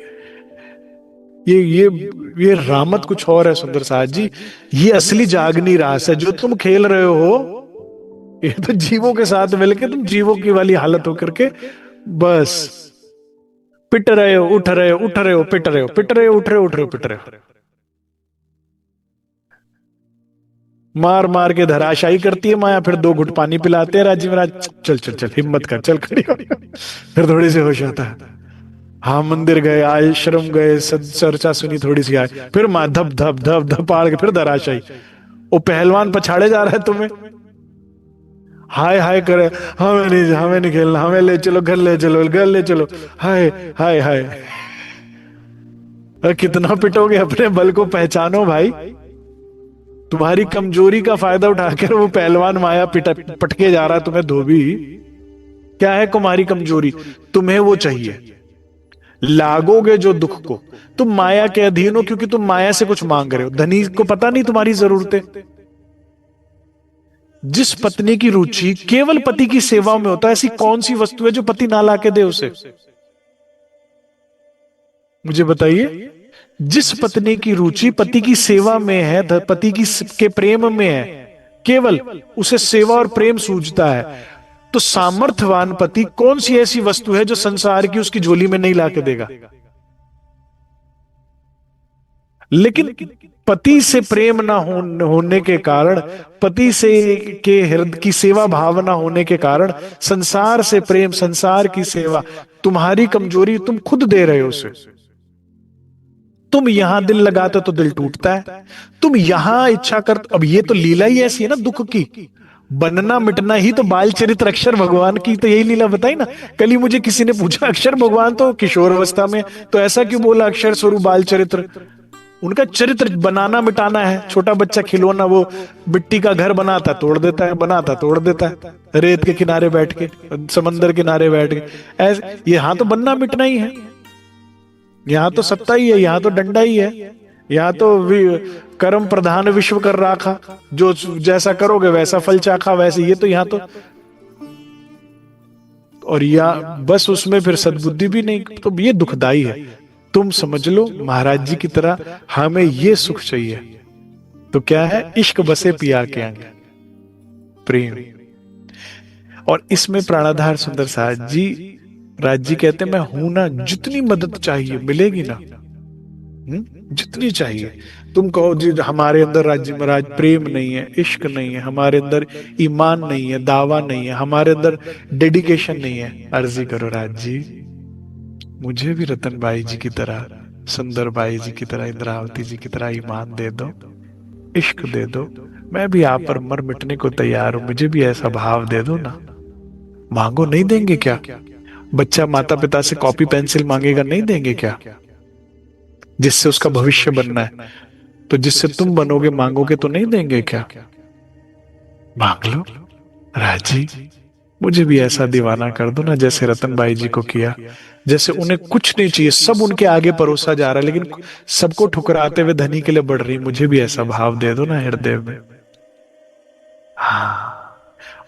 ये रामत कुछ और है सुंदर साथ जी। ये असली जागनी रास है जो तुम खेल रहे हो। ये तो जीवों के साथ मिलके तुम जीवों की वाली हालत होकर के बस पिट रहे हो, उठ रहे हो, उठ रहे हो, पिट रहे हो, पिट रहे हो, उठ रहे हो, उठ रहे हो, पिट रहे हो। मार मार के धराशायी करती है माया, फिर 2 घुट पानी पिलाते हैं राजी महाराज, चल चल चल हिम्मत कर, चल खड़ी हो। फिर थोड़ी सी होश आता है, हाँ मंदिर गए, आश्रम गए, चर्चा सुनी, थोड़ी सी आए, फिर मां धप धप धप धप पाड़ के फिर धराशायी। वो पहलवान पछाड़े जा रहा है तुम्हें, हाय हाय करे, हमें नहीं खेलना, हमें ले चलो घर, ले चलो घर, ले चलो, हाय हाय हाय। कितना पिटोगे, अपने बल को पहचानो भाई। तुम्हारी कमजोरी का फायदा उठाकर वो पहलवान माया पटके जा रहा है तुम्हें धोबी। क्या है तुम्हारी कमजोरी? तुम्हें वो चाहिए, लागोगे जो दुख को, तुम माया के अधीन हो, क्योंकि तुम माया से कुछ मांग रहे हो। धनी को पता नहीं तुम्हारी जरूरतें। जिस पत्नी की रुचि केवल पति की सेवा में होता है, ऐसी कौन सी वस्तु है जो पति ना लाके दे उसे? मुझे बताइए। जिस पत्नी की रुचि पति की सेवा में है, पति की के प्रेम में है, केवल उसे सेवा और प्रेम सूझता है, तो सामर्थ्यवान पति कौन सी ऐसी वस्तु है जो संसार की उसकी झोली में नहीं लाके देगा? लेकिन पति से प्रेम ना होने के कारण, पति से के हृदय की सेवा भावना होने के कारण, संसार से प्रेम, संसार की सेवा, तुम्हारी कमजोरी तुम खुद दे रहे हो उसे। तुम यहां दिल लगाते तो दिल टूटता है, तुम यहां इच्छा कर। अब ये तो लीला ही ऐसी है ना दुख की, बनना मिटना ही तो बाल चरित्र अक्षर भगवान की तो यही लीला बताई ना। कल ही मुझे किसी ने पूछा, अक्षर भगवान तो किशोर अवस्था में, तो ऐसा क्यों बोला अक्षर स्वरूप बाल चरित्र? उनका चरित्र बनाना मिटाना है। छोटा बच्चा खिलौना वो मिट्टी का घर बनाता तोड़ देता है, बनाता तोड़ देता है, रेत के किनारे बैठ के, समंदर किनारे बैठ के। ऐसे यहां तो बनना मिटना ही है, यहां तो सत्ता ही है, यहां तो डंडा ही है, यहां तो कर्म प्रधान विश्व कर राखा, जो जैसा करोगे वैसा फल चाखा, वैसे ये तो यहां तो। और या बस उसमें फिर सद्बुद्धि भी नहीं, तो ये दुखदाई है। तुम समझ लो महाराज जी की तरह हमें ये सुख चाहिए, तो क्या है? इश्क बसे पिया के अंग, प्रेम। और इसमें प्राणाधार सुंदर साथ जी, राज जी कहते मैं हूं ना, जितनी मदद चाहिए मिलेगी ना, जितनी चाहिए। तुम कहो जी हमारे अंदर राज्य महाराज प्रेम नहीं है, इश्क नहीं है, हमारे अंदर ईमान नहीं है, दावा नहीं है, हमारे अंदर डेडिकेशन नहीं है, अर्जी करो राज जी, मुझे भी रतन भाई जी की तरह, सुंदर भाई जी की तरह, इंद्रावती जी की तरह ईमान दे दो, इश्क दे दो। मैं भी आप पर मर मिटने को तैयार हूं, मुझे भी ऐसा भाव दे दो ना। मांगो, नहीं देंगे क्या? बच्चा माता पिता से कॉपी पेंसिल मांगेगा, नहीं देंगे क्या? जिससे उसका भविष्य बनना है, तो जिससे तुम बनोगे मांगोगे तो नहीं देंगे क्या? मांग लो राजी, मुझे भी ऐसा दीवाना कर दो ना जैसे रतन भाई जी को किया। जैसे उन्हें कुछ नहीं चाहिए, सब उनके आगे परोसा जा रहा है, लेकिन सबको ठुकराते हुए धनी के लिए बढ़ रही, मुझे भी ऐसा भाव दे दो ना हृदय में। हाँ,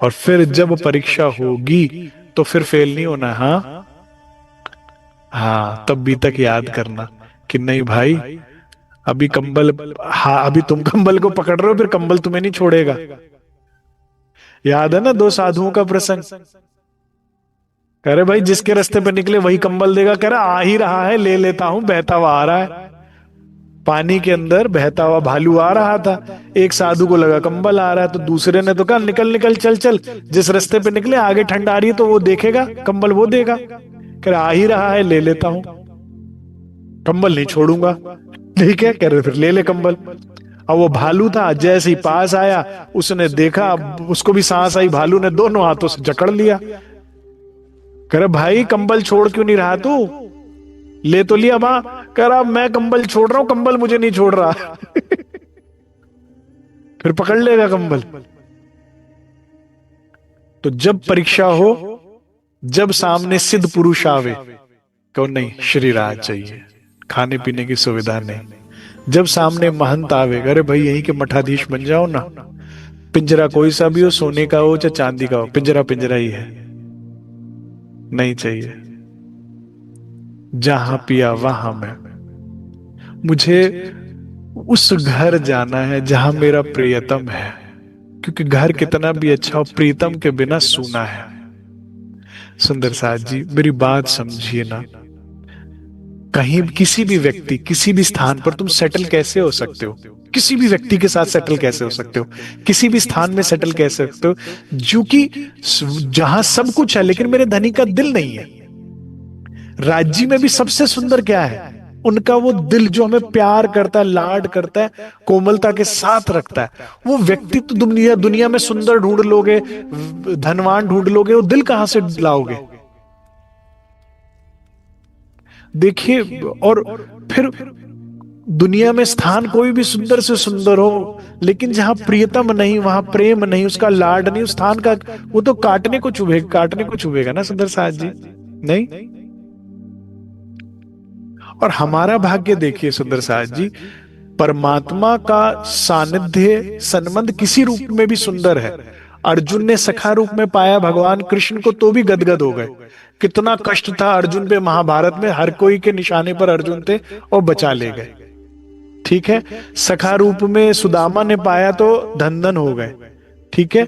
और फिर जब परीक्षा होगी तो फिर फेल नहीं होना। हाँ हाँ, तब भी तक याद करना कि नहीं भाई, अभी कंबल, हाँ अभी तुम कंबल को पकड़ रहे हो, फिर कंबल तुम्हें नहीं छोड़ेगा। याद है ना दो साधुओं का प्रसंग? कह रहे भाई जिसके रास्ते पे निकले वही कंबल देगा। कह रहा आ ही रहा है, ले लेता हूं, बहता हुआ आ रहा है। पानी के अंदर बहता हुआ भालू आ रहा था, एक साधु को लगा कंबल आ रहा है, तो दूसरे ने तो कहा निकल निकल चल चल, जिस रास्ते पे निकले आगे ठंड आ रही है तो वो देखेगा कंबल, वो देगा। कह रहा आ ही रहा है, ले लेता हूं, कंबल नहीं छोड़ूंगा। ठीक है, कह रहे फिर ले ले कंबल। अब वो भालू था, जैसे ही पास आया उसने देखा, उसको भी सांस आई, भालू ने दोनों हाथों से जकड़ लिया। कह रहा भाई कंबल छोड़ क्यों नहीं रहा तू, ले तो लिया मां। कह रहा मैं कंबल छोड़ रहा हूं, कंबल मुझे नहीं छोड़ रहा। फिर पकड़ लेगा कंबल। तो जब परीक्षा हो, जब सामने सिद्ध पुरुष आवे, कहो नहीं श्री राज चाहिए, खाने पीने की सुविधा नहीं। जब सामने महंत आवे, अरे भाई यहीं के मठाधीश बन जाओ ना, पिंजरा कोई सा भी हो, सोने का हो चाहे चांदी का हो, पिंजरा पिंजरा ही है, नहीं चाहिए। जहां पिया वहां मैं, मुझे उस घर जाना है जहां मेरा प्रियतम है, क्योंकि घर कितना भी अच्छा हो प्रीतम के बिना सूना है। सुंदर साथ जी मेरी बात समझिए ना, कहीं किसी भी व्यक्ति किसी भी स्थान पर तुम सेटल कैसे हो सकते हो? किसी भी व्यक्ति के साथ सेटल कैसे हो सकते हो? किसी भी स्थान में सेटल कैसे हो सकते हो जो कि जहां सब कुछ है लेकिन मेरे धनी का दिल नहीं है? राज्य में भी सबसे सुंदर क्या है? उनका वो दिल जो हमें प्यार करता है, लाड करता है, कोमलता के साथ रखता है। वो व्यक्ति तो दुनिया में सुंदर ढूंढ लोगे, धनवान ढूंढ लोगे, वो दिल कहां से लाओगे? देखिए, और फिर दुनिया में स्थान कोई भी सुंदर से सुंदर हो, लेकिन जहां प्रियतम नहीं, वहां प्रेम नहीं, उसका लाड नहीं, उस स्थान का वो तो काटने को चुभेगा ना सुंदर साथ जी, नहीं? और हमारा भाग्य देखिए सुंदर साथ जी, परमात्मा का सानिध्य संबंध किसी रूप में भी सुंदर है। अर्जुन ने सखा रूप में पाया भगवान कृष्ण को तो भी गदगद हो गए। कितना कष्ट था अर्जुन पे महाभारत में, हर कोई के निशाने पर अर्जुन थे और बचा ले गए। ठीक है, सखा रूप में सुदामा ने पाया तो धन धन हो गए। ठीक है,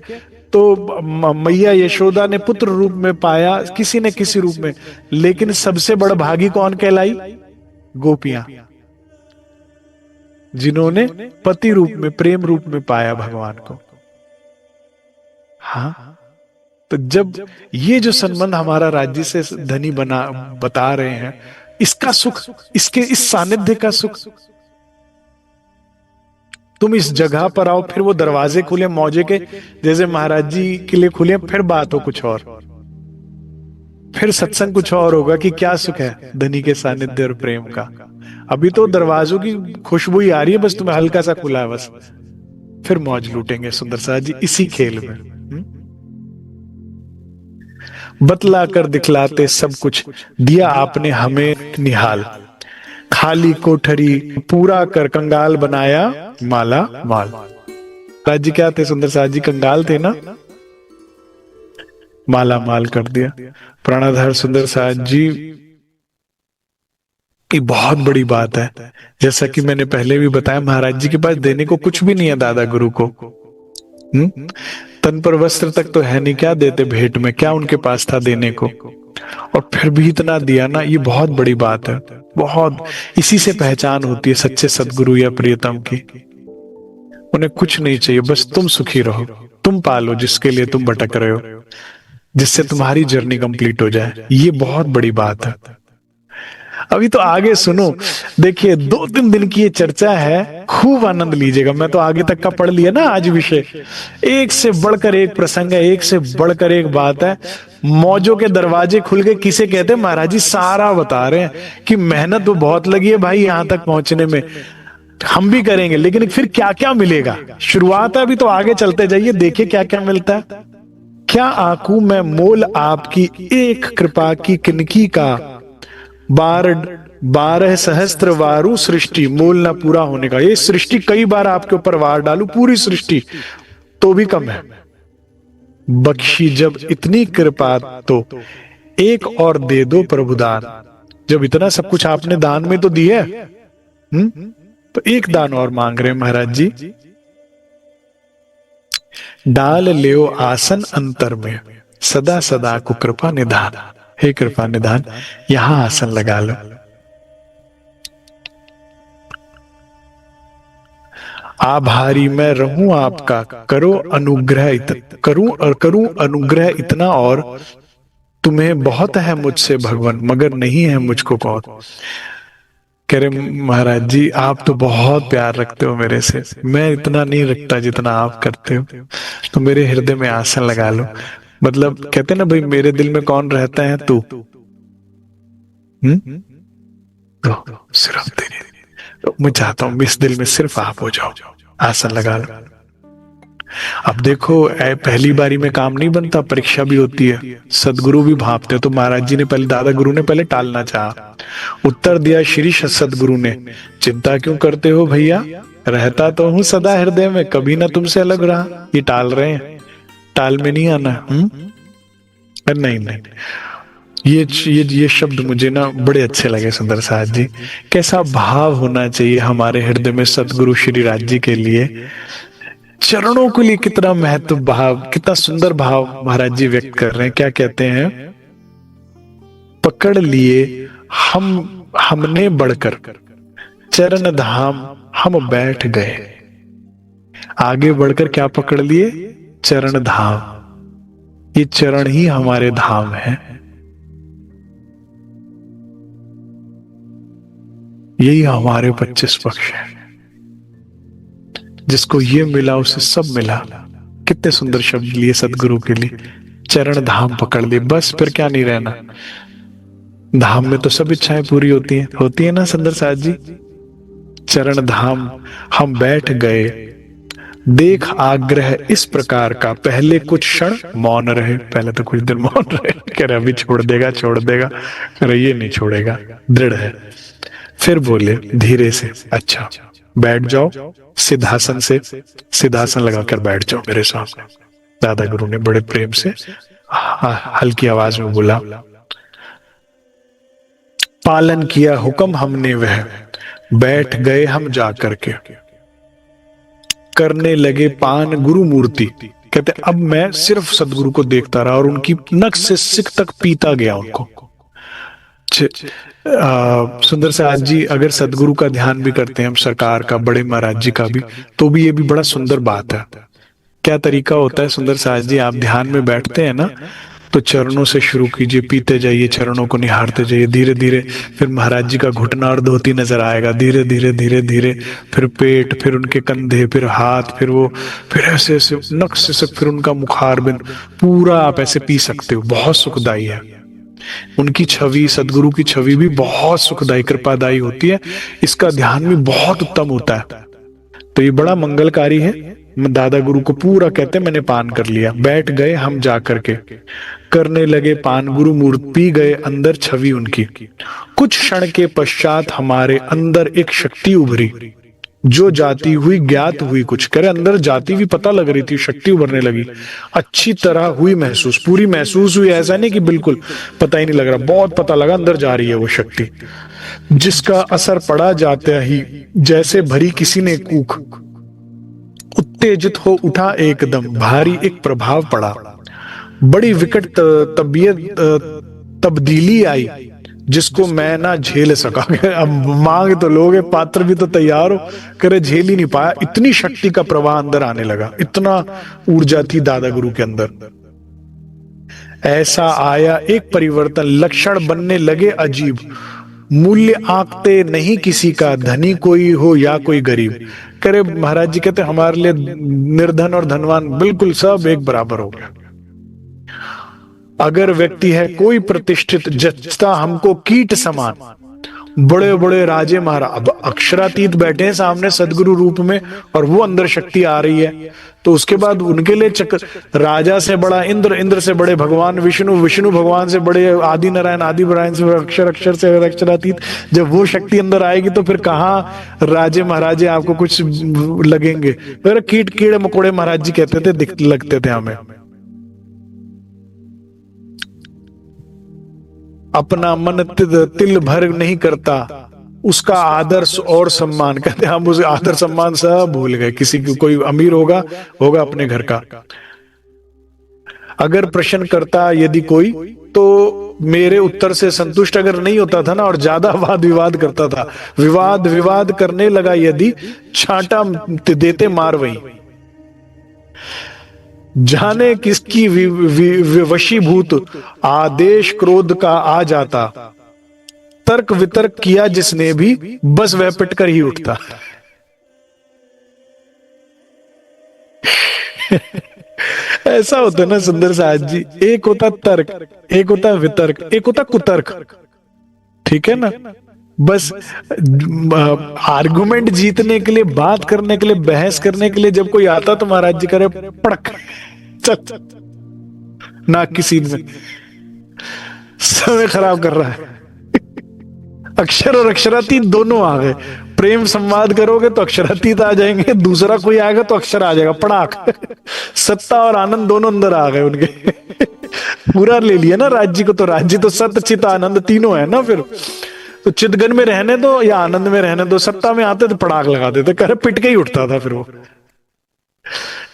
तो मैया यशोदा ने पुत्र रूप में पाया, किसी ने किसी रूप में, लेकिन सबसे बड़ा भागी कौन कहलाई? गोपियां, जिन्होंने पति रूप में, प्रेम रूप में पाया भगवान को। हाँ, तो जब ये जो संबंध हमारा राज्य से धनी बता रहे हैं, इसका सुख, इसके इस सानिध्य का सुख, तुम इस जगह पर आओ, फिर वो दरवाजे खुले मौजे के, जैसे महाराज जी के लिए खुले, फिर बात हो कुछ और, फिर सत्संग कुछ और होगा कि क्या सुख है धनी के सानिध्य और प्रेम का। अभी तो दरवाजों की खुशबू ही आ रही है, बस तुम्हें हल्का सा खुला है बस, फिर मौज लूटेंगे सुंदर साथ जी इसी खेल में। बतला कर दिखलाते सब कुछ, दिया आपने हमें निहाल, खाली कोठरी पूरा कर कंगाल बनाया माला माल। राज जी क्या थे सुंदर साथ जी? कंगाल थे ना, माला माल कर दिया। प्राणाधार सुंदर साथ जी की बहुत बड़ी बात है, जैसा कि मैंने पहले भी बताया, महाराज जी के पास देने को कुछ भी नहीं है दादा गुरु को। तन पर वस्त्र तक तो है नहीं, क्या देते भेंट में, क्या उनके पास था देने को? और फिर भी इतना दिया ना, ये बहुत बड़ी बात है। बहुत। इसी से पहचान होती है सच्चे सदगुरु या प्रियतम की। उन्हें कुछ नहीं चाहिए, बस तुम सुखी रहो, तुम पालो जिसके लिए तुम भटक रहे हो, जिससे तुम्हारी जर्नी कंप्लीट हो जाए। ये बहुत बड़ी बात है। अभी तो आगे सुनो, देखिए 2-3 दिन की ये चर्चा है, खूब आनंद लीजिएगा। मैं तो आगे तक का पढ़ लिया ना आज विषय, एक से बढ़कर एक प्रसंग है, एक से बढ़कर एक बात है। मौजों के दरवाजे खुल गए। किसे कहते हैं? महाराज जी सारा बता रहे हैं कि मेहनत तो बहुत लगी है भाई यहां तक पहुंचने में, हम भी करेंगे, लेकिन फिर क्या क्या मिलेगा, शुरुआत है अभी तो, आगे चलते जाइए, देखिए क्या क्या मिलता है। क्या आंकू मैं मोल आपकी एक कृपा की किनकी का, 12 सहस्त्र वारु सृष्टि, मोल ना पूरा होने का। ये सृष्टि कई बार आपके ऊपर वार डालू, पूरी सृष्टि तो भी कम है। बख्शी जब इतनी कृपा तो एक और दे दो प्रभु दान। जब इतना सब कुछ आपने दान में तो दिया है, तो एक दान और मांग रहे हैं महाराज जी। डाल लेओ आसन अंतर में, सदा सदा को कृपा निधान। हे कृपा निधान, यहां आसन लगा लो। आभारी मैं रहूं आपका, करो अनुग्रह करूं अनुग्रह इतना, और तुम्हें बहुत है मुझसे भगवान, मगर नहीं है मुझको कौन। कह रहे महाराज जी आप तो बहुत प्यार रखते हो मेरे से, मैं इतना नहीं रखता जितना आप करते हो, तो मेरे हृदय में आसन लगा लो। मतलब कहते ना भाई, मेरे दिल में कौन रहता है? तू। तो सिर्फ तेरे, तो मैं चाहता हूं इस दिल में सिर्फ आप हो जाओ, आसन लगा लो। अब देखो पहली बारी में काम नहीं बनता, परीक्षा भी होती है, सदगुरु भी भांपते। तो महाराज जी ने पहले, दादा गुरु ने पहले टालना चाहा, उत्तर दिया श्री सदगुरु ने, चिंता क्यों करते हो भैया, रहता तो हूं सदा हृदय में, कभी ना तुमसे अलग रहा। ये टाल रहे हैं, टाल में नहीं आना। नहीं नहीं, ये शब्द मुझे ना बड़े अच्छे लगे सुंदर साथ जी। कैसा भाव होना चाहिए हमारे हृदय में सदगुरु श्री राज जी के लिए, चरणों के लिए कितना महत्व भाव, कितना सुंदर भाव महाराज जी व्यक्त कर रहे हैं। क्या कहते हैं? पकड़ लिए हमने बढ़कर, चरण धाम हम बैठ गए। आगे बढ़कर क्या पकड़ लिए? चरण धाम। ये चरण ही हमारे धाम है, यही हमारे 25 पक्ष है। जिसको ये मिला उसे सब मिला। कितने सुंदर शब्द लिए सदगुरु के लिए, चरण धाम पकड़ लिए, बस फिर क्या नहीं रहना। धाम में तो सब इच्छाएं पूरी होती है ना सुंदर साथ जी। चरण धाम हम बैठ गए, देख आग्रह इस प्रकार का, पहले कुछ क्षण मौन रहे। पहले तो कुछ देर मौन रहे, कह रहे अभी छोड़ देगा, कह रहे ये नहीं छोड़ेगा, दृढ़ है। फिर बोले धीरे से, अच्छा बैठ जाओ, सिद्धासन से सिद्धासन लगाकर बैठ जाओ मेरे सामने। दादा गुरु ने बड़े प्रेम से हल्की आवाज में बोला, पालन किया हुक्म हमने वह, बैठ गए हम जाकर के, करने लगे पान गुरु मूर्ति। कहते अब मैं सिर्फ सदगुरु को देखता रहा और उनकी नख से सिक तक पीता गया उनको। सुंदर से आज जी अगर सदगुरु का ध्यान भी करते हैं हम, सरकार का, बड़े महाराज जी का भी, तो भी ये भी बड़ा सुंदर बात है। क्या तरीका होता है सुंदर से आज जी, आप ध्यान में बैठते हैं ना, तो चरणों से शुरू कीजिए, पीते जाइए, चरणों को निहारते जाइए, धीरे धीरे फिर महाराज जी का घुटना और धोती नजर आएगा, धीरे धीरे धीरे धीरे, फिर पेट, फिर उनके कंधे, फिर हाथ, फिर वो, फिर ऐसे ऐसे नख से फिर उनका मुखारबिंद, पूरा आप ऐसे पी सकते हो। बहुत सुखदाई है उनकी छवि, सदगुरु की छवि भी बहुत सुखदाई कृपादायी होती है। इसका ध्यान भी बहुत उत्तम होता है, तो ये बड़ा मंगलकारी है। दादा गुरु को पूरा कहते मैंने पान कर लिया, बैठ गए हम जाकर के, करने लगे पान गुरु मूर्ति, पी गए अंदर छवि उनकी। कुछ क्षण के पश्चात हमारे अंदर एक शक्ति उभरी, जो जाती हुई ज्ञात हुई। कुछ करे अंदर जाती हुई पता लग रही थी, शक्ति उभरने लगी, अच्छी तरह हुई महसूस, पूरी महसूस हुई, ऐसा नहीं कि बिल्कुल पता ही नहीं लग रहा, बहुत पता लगा अंदर जा रही है वो शक्ति, जिसका असर पड़ा जाता ही जैसे भरी किसी ने कूक, उत्तेजित हो उठा एकदम, भारी एक प्रभाव पड़ा, बड़ी विकट तबीयत तब्दीली आई, जिसको मैं ना झेल सका। अब मांग तो लोगे, पात्र भी तो तैयार हो, करे झेल ही नहीं पाया। इतनी शक्ति का प्रवाह अंदर आने लगा, इतना ऊर्जा थी दादा गुरु के अंदर। ऐसा आया एक परिवर्तन, लक्षण बनने लगे अजीब। मूल्य आंकते नहीं किसी का, धनी कोई हो या कोई गरीब। करे महाराज जी कहते हमारे लिए निर्धन और धनवान बिल्कुल सब एक बराबर हो गया। अगर व्यक्ति है कोई प्रतिष्ठित, जचता हमको कीट समान। बड़े बड़े राजे महाराज, अब अक्षरातीत बैठे हैं सामने सदगुरु रूप में, और वो अंदर शक्ति आ रही है, तो उसके बाद उनके लिए चक्र, राजा से बड़ा इंद्र, इंद्र से बड़े भगवान विष्णु, विष्णु भगवान से बड़े आदि नारायण, आदि नारायण से अक्षर, अक्षर से अक्षरातीत। जब वो शक्ति अंदर आएगी तो फिर कहाँ राजे महाराजे आपको कुछ लगेंगे। फिर कीट कीड़े मकोड़े महाराज जी कहते थे, लगते थे हमें। अपना मन तिल भर नहीं करता, उसका आदर और सम्मान। कहते हम उस आदर सम्मान सब भूल गए। किसी को कोई अमीर होगा, होगा अपने घर का, अगर प्रश्न करता यदि कोई, तो मेरे उत्तर से संतुष्ट अगर नहीं होता था ना, और ज्यादा वाद विवाद करता था, विवाद विवाद करने लगा यदि, छांटा देते मार वही। जाने किसकी वशीभूत आदेश क्रोध का आ जाता, तर्क वितर्क किया जिसने भी, बस वह पिटकर ही उठता। ऐसा होता है ना सुंदर साहब जी, एक होता तर्क, एक होता वितर्क, एक होता कुतर्क, ठीक है ना। बस आर्गुमेंट जीतने के लिए, बात करने के लिए, बहस करने के लिए जब कोई आता तो महाराज जी करे पड़क, चल ना किसी ने समय खराब कर रहा है। अक्षर और अक्षरातीत दोनों आ गए। प्रेम संवाद करोगे तो अक्षरातीत आ जाएंगे, दूसरा कोई आएगा तो अक्षर आ जाएगा, पड़ाक। सत्ता और आनंद दोनों अंदर आ गए उनके। पूरा ले लिया ना राज्य को, तो राज्य तो सत्य चित आनंद तीनों है ना। फिर तो चितगन में रहने दो या आनंद में रहने दो, सत्ता में आते तो पड़ाक लगा देते, करे पिट के ही उठता था फिर वो,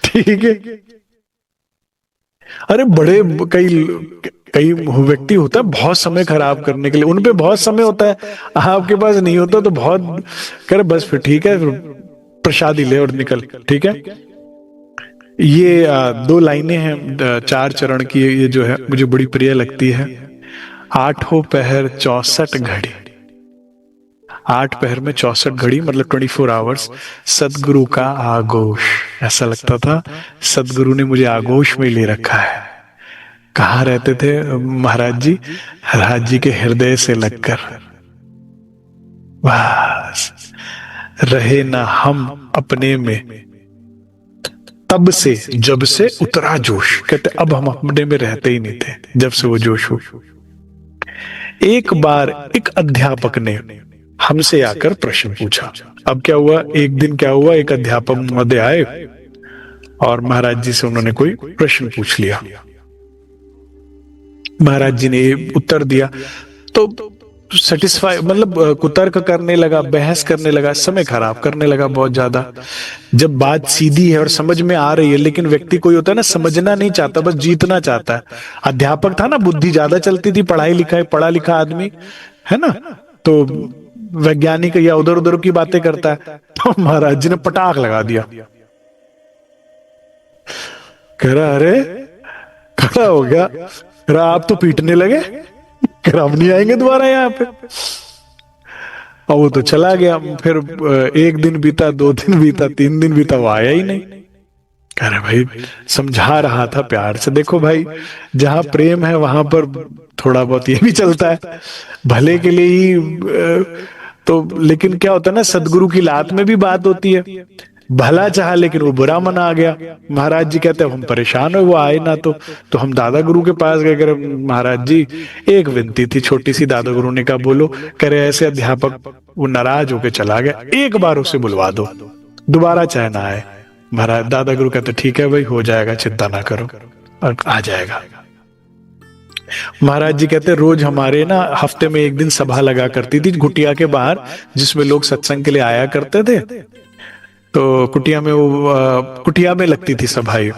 ठीक है। अरे बड़े कई कई व्यक्ति होता है बहुत समय खराब करने के लिए, उनपे बहुत समय होता है, आपके पास नहीं होता तो बहुत करे बस फिर ठीक है, फिर प्रसादी ले और निकल, ठीक है। ये दो लाइनें हैं 4 चरण की, ये जो है मुझे बड़ी प्रिय लगती है। 8 पहर 64 घड़ी, 8 पहर में 64 घड़ी मतलब 24 आवर्स सदगुरु का आगोश। ऐसा लगता था सदगुरु ने मुझे आगोश में ले रखा है। कहाँ रहते थे महाराज जी? राज जी के हृदय से लगकर, बस रहे ना हम अपने में, तब से जब से उतरा जोश। कहते अब हम अपने में रहते ही नहीं थे जब से वो जोश हो। एक बार एक अध्यापक ने हमसे आकर प्रश्न पूछा। अब क्या हुआ, एक दिन क्या हुआ, एक अध्यापक महोदय आए और महाराज जी से उन्होंने कोई प्रश्न पूछ लिया। महाराज जी ने उत्तर दिया तो सेटिस्फाई, मतलब कुतर्क करने लगा, बहस करने लगा, समय खराब करने लगा बहुत ज्यादा। जब बात सीधी है और समझ में आ रही है, लेकिन व्यक्ति कोई होता है ना समझना नहीं चाहता, बस जीतना चाहता है। अध्यापक था ना, बुद्धि ज्यादा चलती थी, पढ़ाई लिखाई पढ़ा लिखा आदमी है ना, तो वैज्ञानिक या उधर उधर की बातें करता है। तो महाराज जी ने पटाख लगा दिया, कह रहा अरे खड़ा हो गया, आप तो पीटने लगे, हम नहीं आएंगे दोबारा यहाँ पे। और वो तो चला गया। फिर 1 दिन बीता, 2 दिन बीता, 3 दिन बीता, वो आया ही नहीं। कह रहे भाई समझा रहा था प्यार से, देखो भाई जहां प्रेम है वहां पर थोड़ा बहुत ये भी चलता है, भले के लिए ही तो। लेकिन क्या होता है ना, सदगुरु की लात में भी बात होती है, भला चाहा लेकिन वो बुरा मन आ गया। महाराज जी कहते हम परेशान हो, वो आए ना तो हम दादा गुरु के पास गए। करे महाराज जी एक विनती थी छोटी सी। दादा गुरु ने कहा बोलो। करे ऐसे अध्यापक वो नाराज होके चला गया, एक बार उसे बुलवा दो, दोबारा चाहे ना आए। महाराज दादा गुरु कहते ठीक है भाई, हो जाएगा, चिंता ना करो, और आ जाएगा। महाराज जी कहते रोज हमारे ना हफ्ते में 1 दिन सभा लगा करती थी कुटिया के बाहर, जिसमें लोग सत्संग के लिए आया करते थे। तो कुटिया में वो कुटिया में लगती थी सभाएं।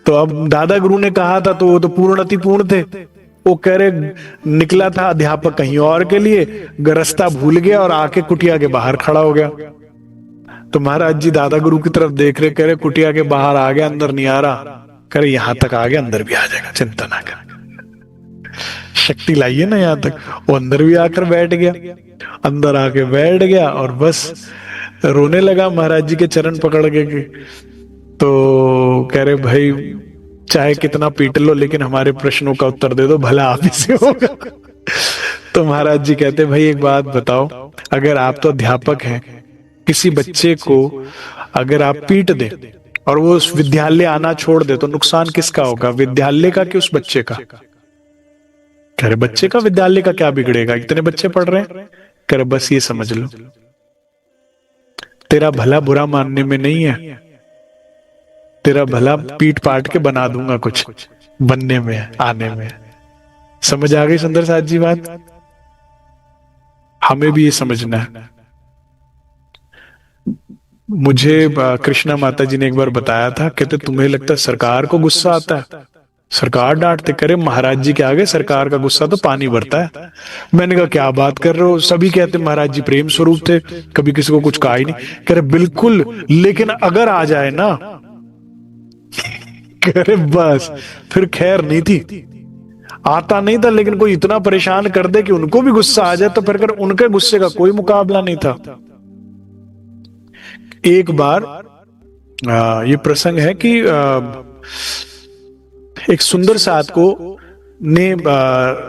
तो अब दादा गुरु ने कहा था तो वो तो पूर्ण अति पूर्ण थे, वो कह रहे निकला था अध्यापक कहीं और के लिए, रास्ता भूल गया और आके कुटिया के बाहर खड़ा हो गया। तो महाराज जी दादा गुरु की तरफ देख रहे, कह रहे कुटिया के बाहर आ गया, अंदर नहीं आ रहा। कह रहे यहां तक आ गया, अंदर भी आ जाएगा, चिंता ना कर, शक्ति लाइए ना यहां तक। वो अंदर भी आकर बैठ गया, अंदर आके बैठ गया और बस रोने लगा महाराज जी के चरण पकड़ के। तो कह रहे भाई चाहे कितना पीट लो लेकिन हमारे प्रश्नों का उत्तर दे दो, भला आप ही से होगा। तो महाराज जी कहते भाई एक बात बताओ, अगर आप तो अध्यापक हैं, किसी बच्चे को अगर आप पीट दे और वो उस विद्यालय आना छोड़ दे तो नुकसान किसका होगा, विद्यालय का कि उस बच्चे का? कह रहे बच्चे का, विद्यालय का क्या बिगड़ेगा, इतने बच्चे पढ़ रहे हैं। कह रहे बस ये समझ लो, तेरा भला बुरा मानने में नहीं है, तेरा भला पीट पाट के बना दूंगा कुछ बनने में, आने में। समझ आ गई सुंदर साथ जी बात? हमें भी ये समझना है। मुझे कृष्णा माता जी ने एक बार बताया था, कहते तुम्हें लगता है सरकार को गुस्सा आता है, सरकार डांटते? करे महाराज जी के आगे सरकार का गुस्सा तो पानी भरता है। मैंने कहा क्या बात कर रहे हो, सभी कहते महाराज जी प्रेम स्वरूप थे, कभी किसी को कुछ कहा ही नहीं। कह रहे बिल्कुल, लेकिन अगर आ जाए ना, कह रहे बस फिर खैर नहीं थी। आता नहीं था लेकिन कोई इतना परेशान कर दे कि उनको भी गुस्सा आ जाए तो फिर कर उनके गुस्से का कोई मुकाबला नहीं था। एक बार ये प्रसंग है कि एक सुंदर साथ को ने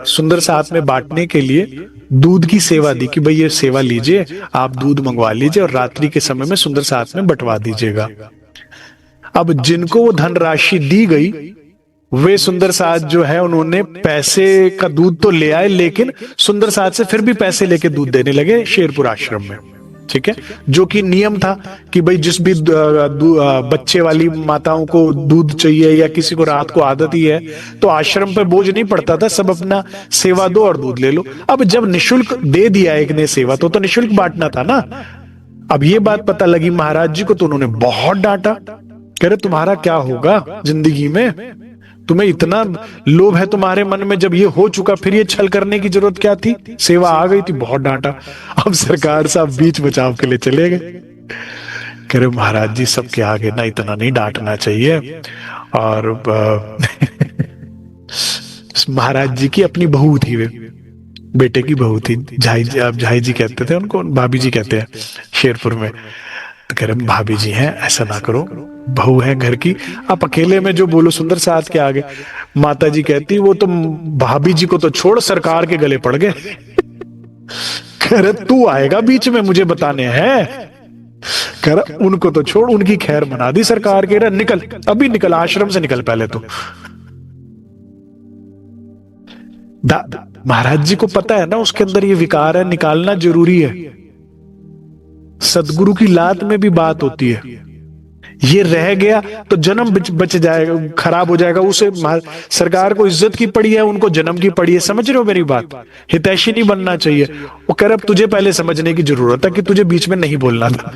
सुंदर साथ में बांटने के लिए दूध की सेवा दी कि भाई ये सेवा लीजिए, आप दूध मंगवा लीजिए और रात्रि के समय में सुंदर साथ में बंटवा दीजिएगा। अब जिनको वो धनराशि दी गई, वे सुंदर साथ जो है उन्होंने पैसे का दूध तो ले आए, लेकिन सुंदर साथ से फिर भी पैसे लेके दूध देने लगे शेरपुर आश्रम में। ठीक है, जो कि नियम था कि भाई जिस भी बच्चे वाली माताओं को दूध चाहिए या किसी को रात को आदत ही है तो आश्रम पे बोझ नहीं पड़ता था, सब अपना सेवा दो और दूध ले लो। अब जब निशुल्क दे दिया एक ने सेवा तो निशुल्क बांटना था ना। अब ये बात पता लगी महाराज जी को तो उन्होंने बहुत डांटा। कह रहे तुम्हारा क्या होगा जिंदगी में, तुम्हें इतना लोभ है तुम्हारे मन में, जब ये हो चुका फिर ये छल करने की जरूरत क्या थी, सेवा आ गई थी। बहुत डांटा। अब सरकार साहब बीच बचाव के लिए चले गए। कह रहे महाराज जी सबके आगे ना इतना नहीं डांटना चाहिए। और महाराज जी की अपनी बहू थी, वे बेटे की बहू थी, झाई जी, आप झाई जी कहते थे उनको, भाभी जी कहते हैं शेरपुर में। तो कह रहे भाभी जी हैं, ऐसा ना करो, बहू है घर की, आप अकेले में जो बोलो सुंदर साथ के आगे। माता जी कहती वो तो भाभी जी को तो छोड़ सरकार के गले पड़ गए। कह रहे तू आएगा बीच में मुझे बताने हैं? कह रहा उनको तो छोड़, उनकी खैर मना दी सरकार के। निकल अभी निकल, आश्रम से निकल पहले तो। महाराज जी को पता है ना उसके अंदर ये विकार है, निकालना जरूरी है। सदगुरु की लात में भी बात होती है, ये रह गया तो जन्म बच जाएगा, खराब हो जाएगा। उसे सरकार को इज्जत की पड़ी है, उनको जन्म की पड़ी है। समझ रहे हो मेरी बात? हितैषी नहीं बनना चाहिए। वो कह रहे अब तुझे पहले समझने की जरूरत है कि तुझे बीच में नहीं बोलना था।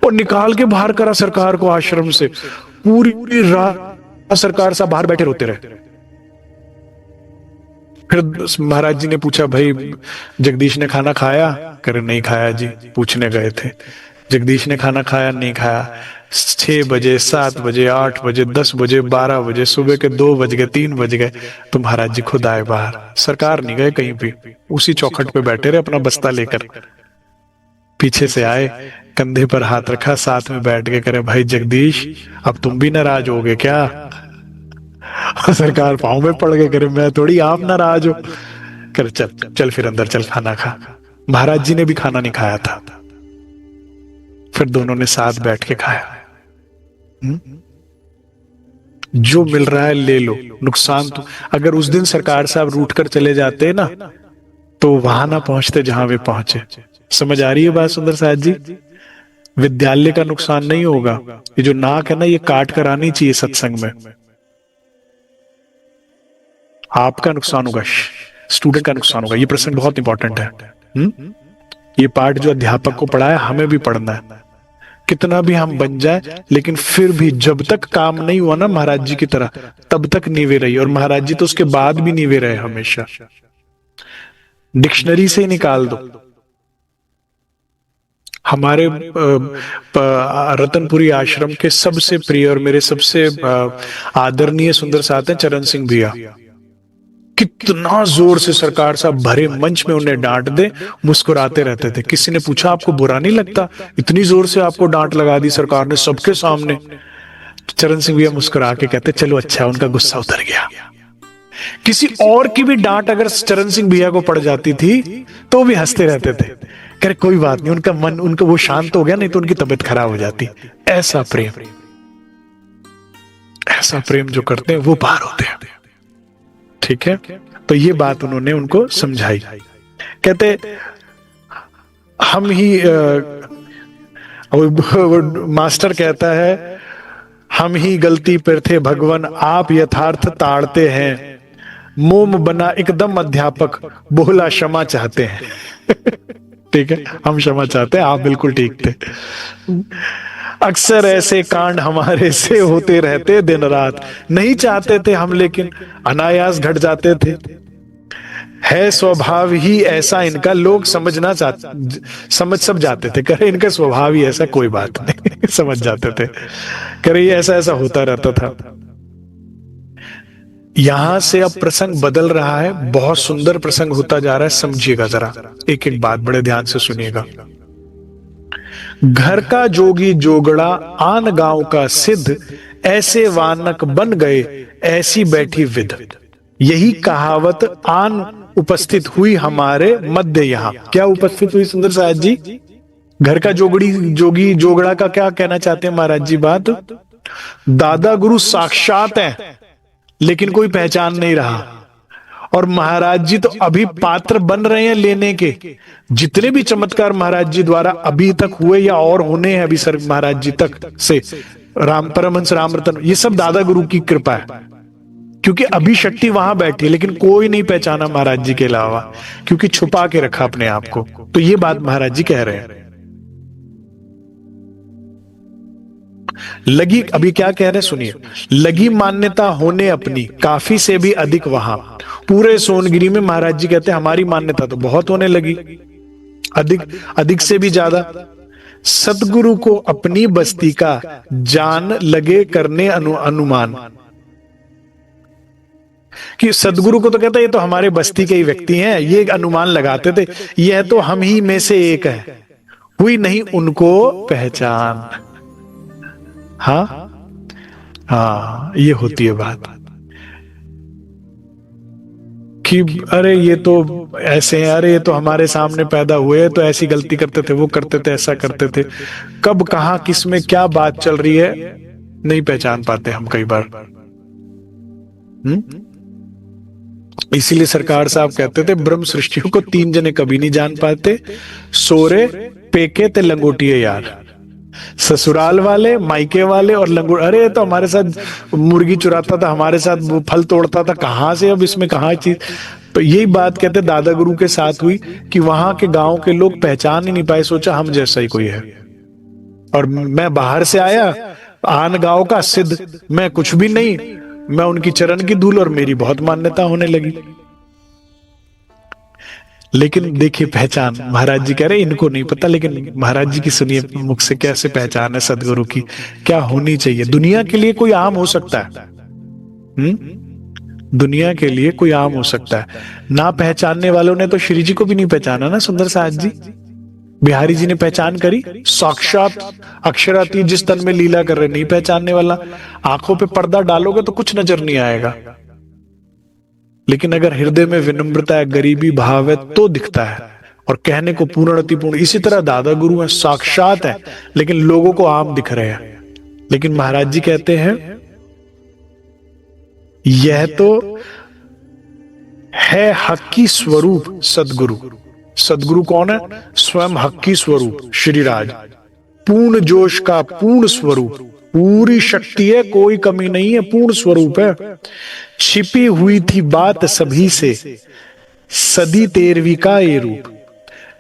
और निकाल के बाहर करा सरकार को आश्रम से। पूरी रात सरकार साहब बाहर बैठे रोते रहे। फिर महाराज जी ने पूछा भाई जगदीश ने खाना खाया? करे नहीं खाया जी, पूछने गए थे। जगदीश ने खाना खाया? नहीं खाया। 6 बजे, 7 बजे, 8 बजे, 10 बजे, 12 बजे, सुबह के 2 बज गए, 3 बज गए तो महाराज जी खुद आए बाहर। सरकार नहीं गए कहीं भी, उसी चौखट पे बैठे रहे अपना बस्ता लेकर। पीछे से आए, कंधे पर हाथ रखा, साथ में बैठ के करे भाई जगदीश अब तुम भी नाराज हो गए क्या? सरकार पांव में पड़ गए। करे मैं थोड़ी, आप नाराज हो। कर चल चल फिर अंदर चल, खाना खा। महाराज जी ने भी खाना नहीं खाया था। फिर दोनों ने साथ बैठ के खाया। जो मिल रहा है ले लो, नुकसान तो अगर उस दिन सरकार साहब रूठ कर चले जाते ना तो वहां ना पहुंचते जहां वे पहुंचे। समझ आ रही है बात सुंदर साहब जी? विद्यालय का नुकसान नहीं होगा, ये जो नाक है ना ये काट कर आनी चाहिए सत्संग में। आपका नुकसान होगा, स्टूडेंट का नुकसान होगा। ये प्रसंग बहुत इंपॉर्टेंट है। ये पाठ जो अध्यापक को पढ़ाया हमें भी पढ़ना है। कितना भी हम बन जाए, लेकिन फिर भी जब तक काम नहीं हुआ ना महाराज जी की तरह, तब तक नीवे रही। और महाराज जी तो उसके बाद भी नीवे रहे हमेशा। डिक्शनरी से ही निकाल दो। हमारे रतनपुरी आश्रम के सबसे प्रिय और मेरे सबसे आदरणीय सुंदर साथ हैं चरण सिंह भैया। कितना जोर से सरकार साहब भरे मंच में उन्हें डांट दे, मुस्कुराते रहते थे। किसी ने पूछा आपको बुरा नहीं लगता, इतनी जोर से आपको डांट लगा दी सरकार ने सबके सामने? चरण सिंह भैया मुस्कुरा के कहते चलो अच्छा, उनका गुस्सा उतर गया। किसी और की भी डांट अगर चरण सिंह भैया को पड़ जाती थी तो भी हंसते रहते थे, कह कोई बात नहीं, उनका मन, उनका वो शांत हो गया, नहीं तो उनकी तबीयत खराब हो जाती। ऐसा प्रेम, ऐसा प्रेम जो करते हैं वो पार होते हैं। ठीक है, तो ये बात उन्होंने उनको समझाई। कहते हम ही मास्टर कहता है हम ही गलती पर थे भगवान, आप यथार्थ ताड़ते हैं। मोम बना एकदम अध्यापक, बोला क्षमा चाहते हैं। ठीक है, हम क्षमा चाहते हैं, आप बिल्कुल ठीक थे। अक्सर ऐसे कांड हमारे से होते रहते दिन रात, नहीं चाहते थे हम लेकिन अनायास घट जाते थे। है स्वभाव ही ऐसा इनका, लोग समझना चाहते, समझ सब जाते थे, करे इनका स्वभाव ही ऐसा, कोई बात नहीं। समझ जाते थे, करे ये ऐसा ऐसा होता रहता था। यहां से अब प्रसंग बदल रहा है, बहुत सुंदर प्रसंग होता जा रहा है। समझिएगा जरा, एक एक बात बड़े ध्यान से सुनिएगा। घर का जोगी जोगड़ा आन गांव का सिद्ध, ऐसे वानक बन गए ऐसी बैठी विध। यही कहावत आन उपस्थित हुई हमारे मध्य। यहां क्या उपस्थित हुई सुंदर साहब जी? घर का जोगी जोगड़ा का क्या कहना चाहते हैं महाराज जी बात? दादा गुरु साक्षात हैं लेकिन कोई पहचान नहीं रहा, और महाराज जी तो अभी पात्र बन रहे हैं लेने के। जितने भी चमत्कार महाराज जी द्वारा अभी तक हुए या और होने हैं अभी सर महाराज जी तक से, राम परमहंस राम रतन, ये सब दादा गुरु की कृपा है। क्योंकि अभी शक्ति वहां बैठी, लेकिन कोई नहीं पहचाना महाराज जी के अलावा, क्योंकि छुपा के रखा अपने आप को। तो ये बात महाराज जी कह रहे हैं। लगी, अभी क्या कह रहे हैं सुनिए। लगी मान्यता होने अपनी काफी से भी अधिक वहां, पूरे सोनगिरी में महाराज जी कहते हैं हमारी मान्यता तो बहुत होने लगी, अधिक अधिक से भी ज्यादा। सतगुरु को अपनी बस्ती का जान लगे करने अनुमान, कि सदगुरु को तो कहता है ये तो हमारे बस्ती के ही व्यक्ति हैं, ये अनुमान लगाते थे, यह तो हम ही में से एक है, हुई नहीं उनको पहचान। हाँ हाँ, ये होती है बात कि अरे ये तो ऐसे हैं, अरे ये तो हमारे सामने पैदा हुए, तो ऐसी गलती करते थे, वो करते थे, ऐसा करते थे। कब कहां किस में क्या बात चल रही है नहीं पहचान पाते हम कई बार। इसीलिए सरकार साहब कहते थे ब्रह्म सृष्टियों को तीन जने कभी नहीं जान पाते, सोरे, पेके ते लंगोटिए यार। ससुराल वाले, मायके वाले और लंगोट। अरे तो हमारे साथ मुर्गी चुराता था, हमारे साथ वो फल तोड़ता था, कहां से अब इसमें कहां चीज। तो यही बात कहते दादा गुरु के साथ हुई कि वहां के गांव के लोग पहचान ही नहीं पाए, सोचा हम जैसा ही कोई है। और मैं बाहर से आया, आन गांव का सिद्ध, मैं कुछ भी नहीं, मैं उनकी चरण की धूल, और मेरी बहुत मान्यता होने लगी। लेकिन देखिए पहचान, महाराज जी कह रहे इनको नहीं पता, लेकिन महाराज जी की सुनिए मुख से कैसे पहचान है सदगुरु की, क्या होनी चाहिए। दुनिया के लिए कोई आम हो सकता है, दुनिया के लिए कोई आम हो सकता है, ना पहचानने वालों ने तो श्री जी को भी नहीं पहचाना ना। सुंदर साहब जी, बिहारी जी ने पहचान करी, साक्षात अक्षराती जिस तन में लीला कर रहे, नहीं पहचानने वाला। आंखों पे पर्दा डालोगे तो कुछ नजर नहीं आएगा, लेकिन अगर हृदय में विनम्रता है, गरीबी भाव है, तो दिखता है, और कहने को पूर्ण अतिपूर्ण। इसी तरह दादा गुरु है, साक्षात है, लेकिन लोगों को आम दिख रहे हैं। लेकिन महाराज जी कहते हैं यह तो है हक्की स्वरूप सदगुरु। सदगुरु कौन है? स्वयं हक्की स्वरूप श्रीराज, पूर्ण जोश का पूर्ण स्वरूप, पूरी शक्ति है, कोई कमी नहीं है, पूर्ण स्वरूप है। छिपी हुई थी बात सभी से, सदी 13वीं का ये रूप।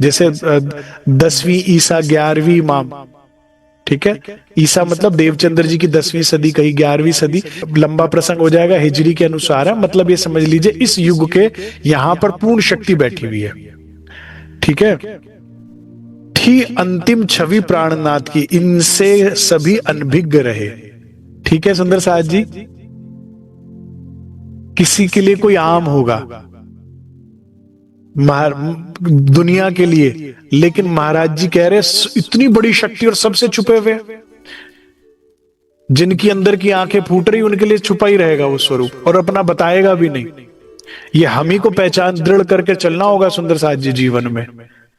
जैसे 10वीं ईसा 11वीं इमाम, ठीक है, ईसा मतलब देवचंद्र जी की 10वीं सदी, कहीं 11वीं सदी, लंबा प्रसंग हो जाएगा, हिजरी के अनुसार है। मतलब ये समझ लीजिए इस युग के यहां पर पूर्ण शक्ति बैठी हुई है। ठीक है, थी अंतिम छवि प्राणनाथ की, इनसे सभी अनभिज्ञ रहे। ठीक है सुंदर साथ जी, किसी के लिए कोई आम होगा दुनिया के लिए, लेकिन महाराज जी कह रहे इतनी बड़ी शक्ति और सबसे छुपे हुए, जिनकी अंदर की आंखें फूट रही उनके लिए छुपा ही रहेगा वो स्वरूप, और अपना बताएगा भी नहीं। ये हम ही को पहचान दृढ़ करके चलना होगा सुंदर साथ जी जीवन में।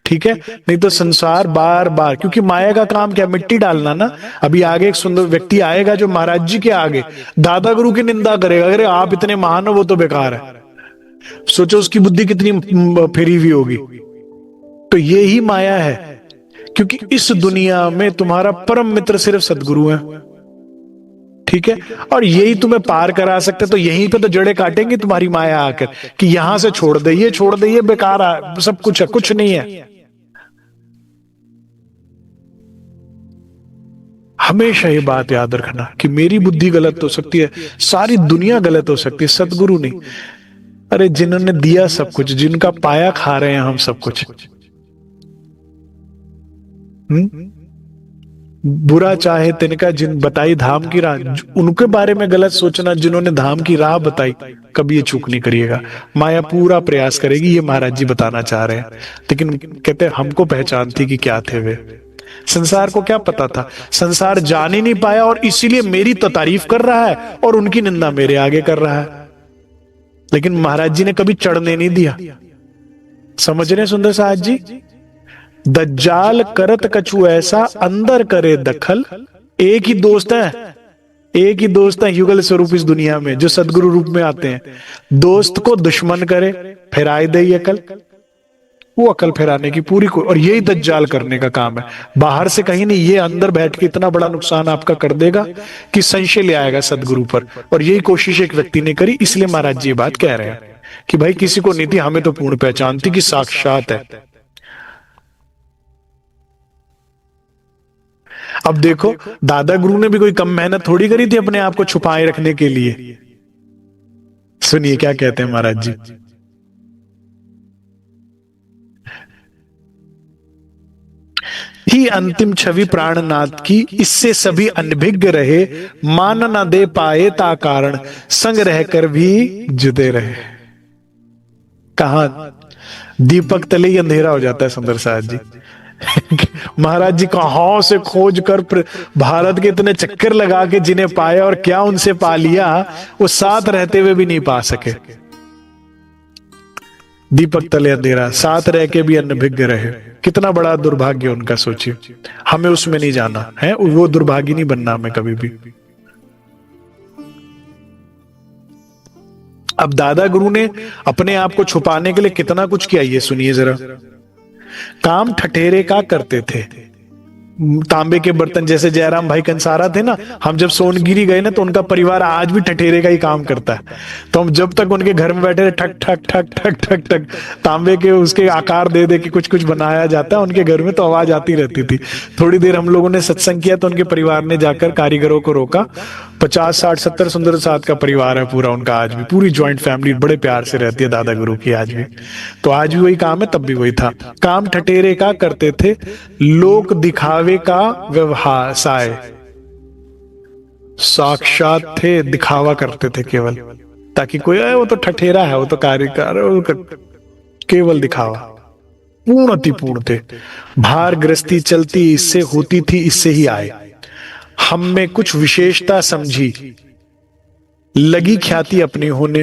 ठीक है, नहीं तो संसार बार बार, क्योंकि माया का काम क्या, मिट्टी डालना ना। अभी आगे एक सुंदर व्यक्ति आएगा जो महाराज जी के आगे दादा गुरु की निंदा करेगा, अरे आप इतने महान हो, वो तो बेकार है। सोचो उसकी बुद्धि कितनी फिरी हुई होगी। तो ये ही माया है, क्योंकि इस दुनिया में तुम्हारा परम मित्र सिर्फ सदगुरु है। ठीक है, और यही तुम्हें पार करा सकते, तो यहीं पे तो जड़ें काटेंगी तुम्हारी माया आकर कि यहां से छोड़ दे, ये छोड़ दे, ये बेकार है, सब कुछ है, कुछ नहीं है। हमेशा ये बात याद रखना कि मेरी बुद्धि गलत हो सकती है, सारी दुनिया गलत हो सकती है, सदगुरु नहीं। अरे जिन्होंने दिया सब कुछ, जिनका पाया खा रहे हैं हम सब कुछ, बुरा चाहे तिनका जिन बताई धाम की राह, उनके बारे में गलत सोचना, जिन्होंने धाम की राह बताई, कभी ये चूक नहीं करिएगा। माया पूरा प्रयास करेगी, ये महाराज जी बताना चाह रहे हैं। लेकिन कहते हैं हमको पहचान थी कि क्या थे वे, संसार को क्या पता था, संसार जान ही नहीं पाया, और इसीलिए मेरी तो तारीफ कर रहा है और उनकी निंदा मेरे आगे कर रहा है। लेकिन महाराज जी ने कभी चढ़ने नहीं दिया। समझ रहे सुंदर साहब जी, दज्जाल करत कछु ऐसा, अंदर करे दखल। एक ही दोस्त है, एक ही दोस्त है युगल स्वरूप इस दुनिया में, जो सदगुरु रूप में आते हैं। दोस्त को दुश्मन करे, फिराए दे अकल, वो अकल फिराने की पूरी और यही दज्जाल करने का काम है। बाहर से कहीं नहीं, ये अंदर बैठ के इतना बड़ा नुकसान आपका कर देगा कि संशय ले आएगा सदगुरु पर। और यही कोशिश एक व्यक्ति ने करी, इसलिए महाराज जी ये बात कह रहे हैं कि भाई किसी को नहीं थी, हमें तो पूर्ण पहचान थी कि साक्षात है। अब देखो दादा गुरु ने भी कोई कम मेहनत थोड़ी करी थी अपने आप को छुपाए रखने के लिए। सुनिए क्या कहते हैं महाराज जी, ही अंतिम छवि प्राणनाथ की, इससे सभी अनभिज्ञ रहे, मान न दे पाए ता कारण, संग रहकर भी जुदे रहे। कहा दीपक तले ही अंधेरा हो जाता है सुंदर साहब जी। महाराज जी कहां से खोज कर भारत के इतने चक्कर लगा के जिन्हें पाया, और क्या उनसे पा लिया, वो साथ रहते हुए भी नहीं पा सके। दीपक तले अंधेरा, साथ रह के भी अनभिज्ञ रहे, कितना बड़ा दुर्भाग्य उनका, सोचिए। हमें उसमें नहीं जाना है, वो दुर्भाग्य नहीं बनना हमें कभी भी। अब दादा गुरु ने अपने आप को छुपाने के लिए कितना कुछ किया, ये सुनिए जरा। काम ठठेरे का करते थे, तांबे के बर्तन, जैसे जयराम भाई कंसारा थे ना, हम जब सोनगिरी गए ना तो उनका परिवार आज भी ठठेरे का ही काम करता है। तो हम जब तक उनके घर में बैठे ठक ठक ठक ठक ठक ठक तांबे के उसके आकार दे दे के कुछ कुछ बनाया जाता है उनके घर में, तो आवाज आती रहती थी। थोड़ी देर हम लोगों ने सत्संग किया तो उनके परिवार ने जाकर कारीगरों को रोका। 50 60 70 सुंदर साथ का परिवार है पूरा उनका, आज भी पूरी ज्वाइंट फैमिली बड़े प्यार से रहती है दादा गुरु की आज भी। तो आज भी वही काम है, तब भी वही था। काम ठठेरे का करते थे, लोक दिखावे का व्यवसाय, साक्षात थे, दिखावा करते थे केवल, ताकि कोई आए वो तो ठठेरा है, वो तो कार्यकार, केवल दिखावा। पूर्ण अति पूर्ण थे, भार गृहस्थी चलती इससे होती थी, इससे ही आए। हम में कुछ विशेषता समझी, लगी ख्याति अपनी होने,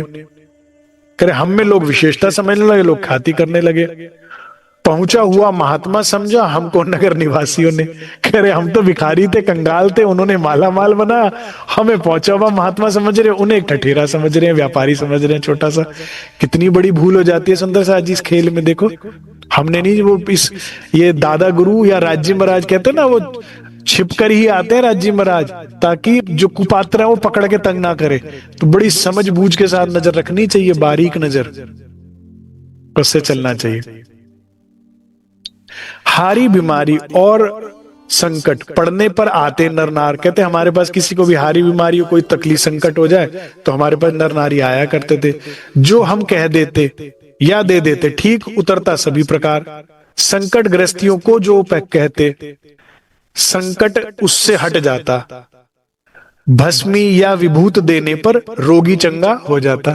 करे हम में लोग विशेषता समझने लगे, लोग ख्याति करने लगे। पहुंचा हुआ महात्मा समझा हमको नगर निवासियों ने, करे हम तो भिखारी थे, कंगाल थे, उन्होंने माला माल बना, हमें पहुंचा हुआ महात्मा समझ रहे, उन्हें एक ठठेरा समझ रहे हैं, व्यापारी समझ रहे हैं छोटा सा। कितनी बड़ी भूल हो जाती है सुंदर सा जी इस खेल में। देखो हमने नहीं, वो इस ये दादा गुरु या राज्य महाराज कहते हैं ना, वो छिपकर ही आते हैं राज्य महाराज, ताकि जो कुपात्र है वो पकड़ के तंग ना करे। तो बड़ी समझ बूझ के साथ नजर रखनी चाहिए, बारीक नजर, उससे चलना चाहिए। हारी बीमारी और संकट पड़ने पर आते नर नार। कहते हमारे पास किसी को भी हारी बीमारी हो, कोई तकलीफ संकट हो जाए तो हमारे पास नर नारी आया करते थे। जो हम कह देते या दे देते ठीक उतरता सभी प्रकार। संकट ग्रस्तियों को जो कहते संकट उससे हट जाता। भस्मी या विभूत देने पर रोगी चंगा हो जाता।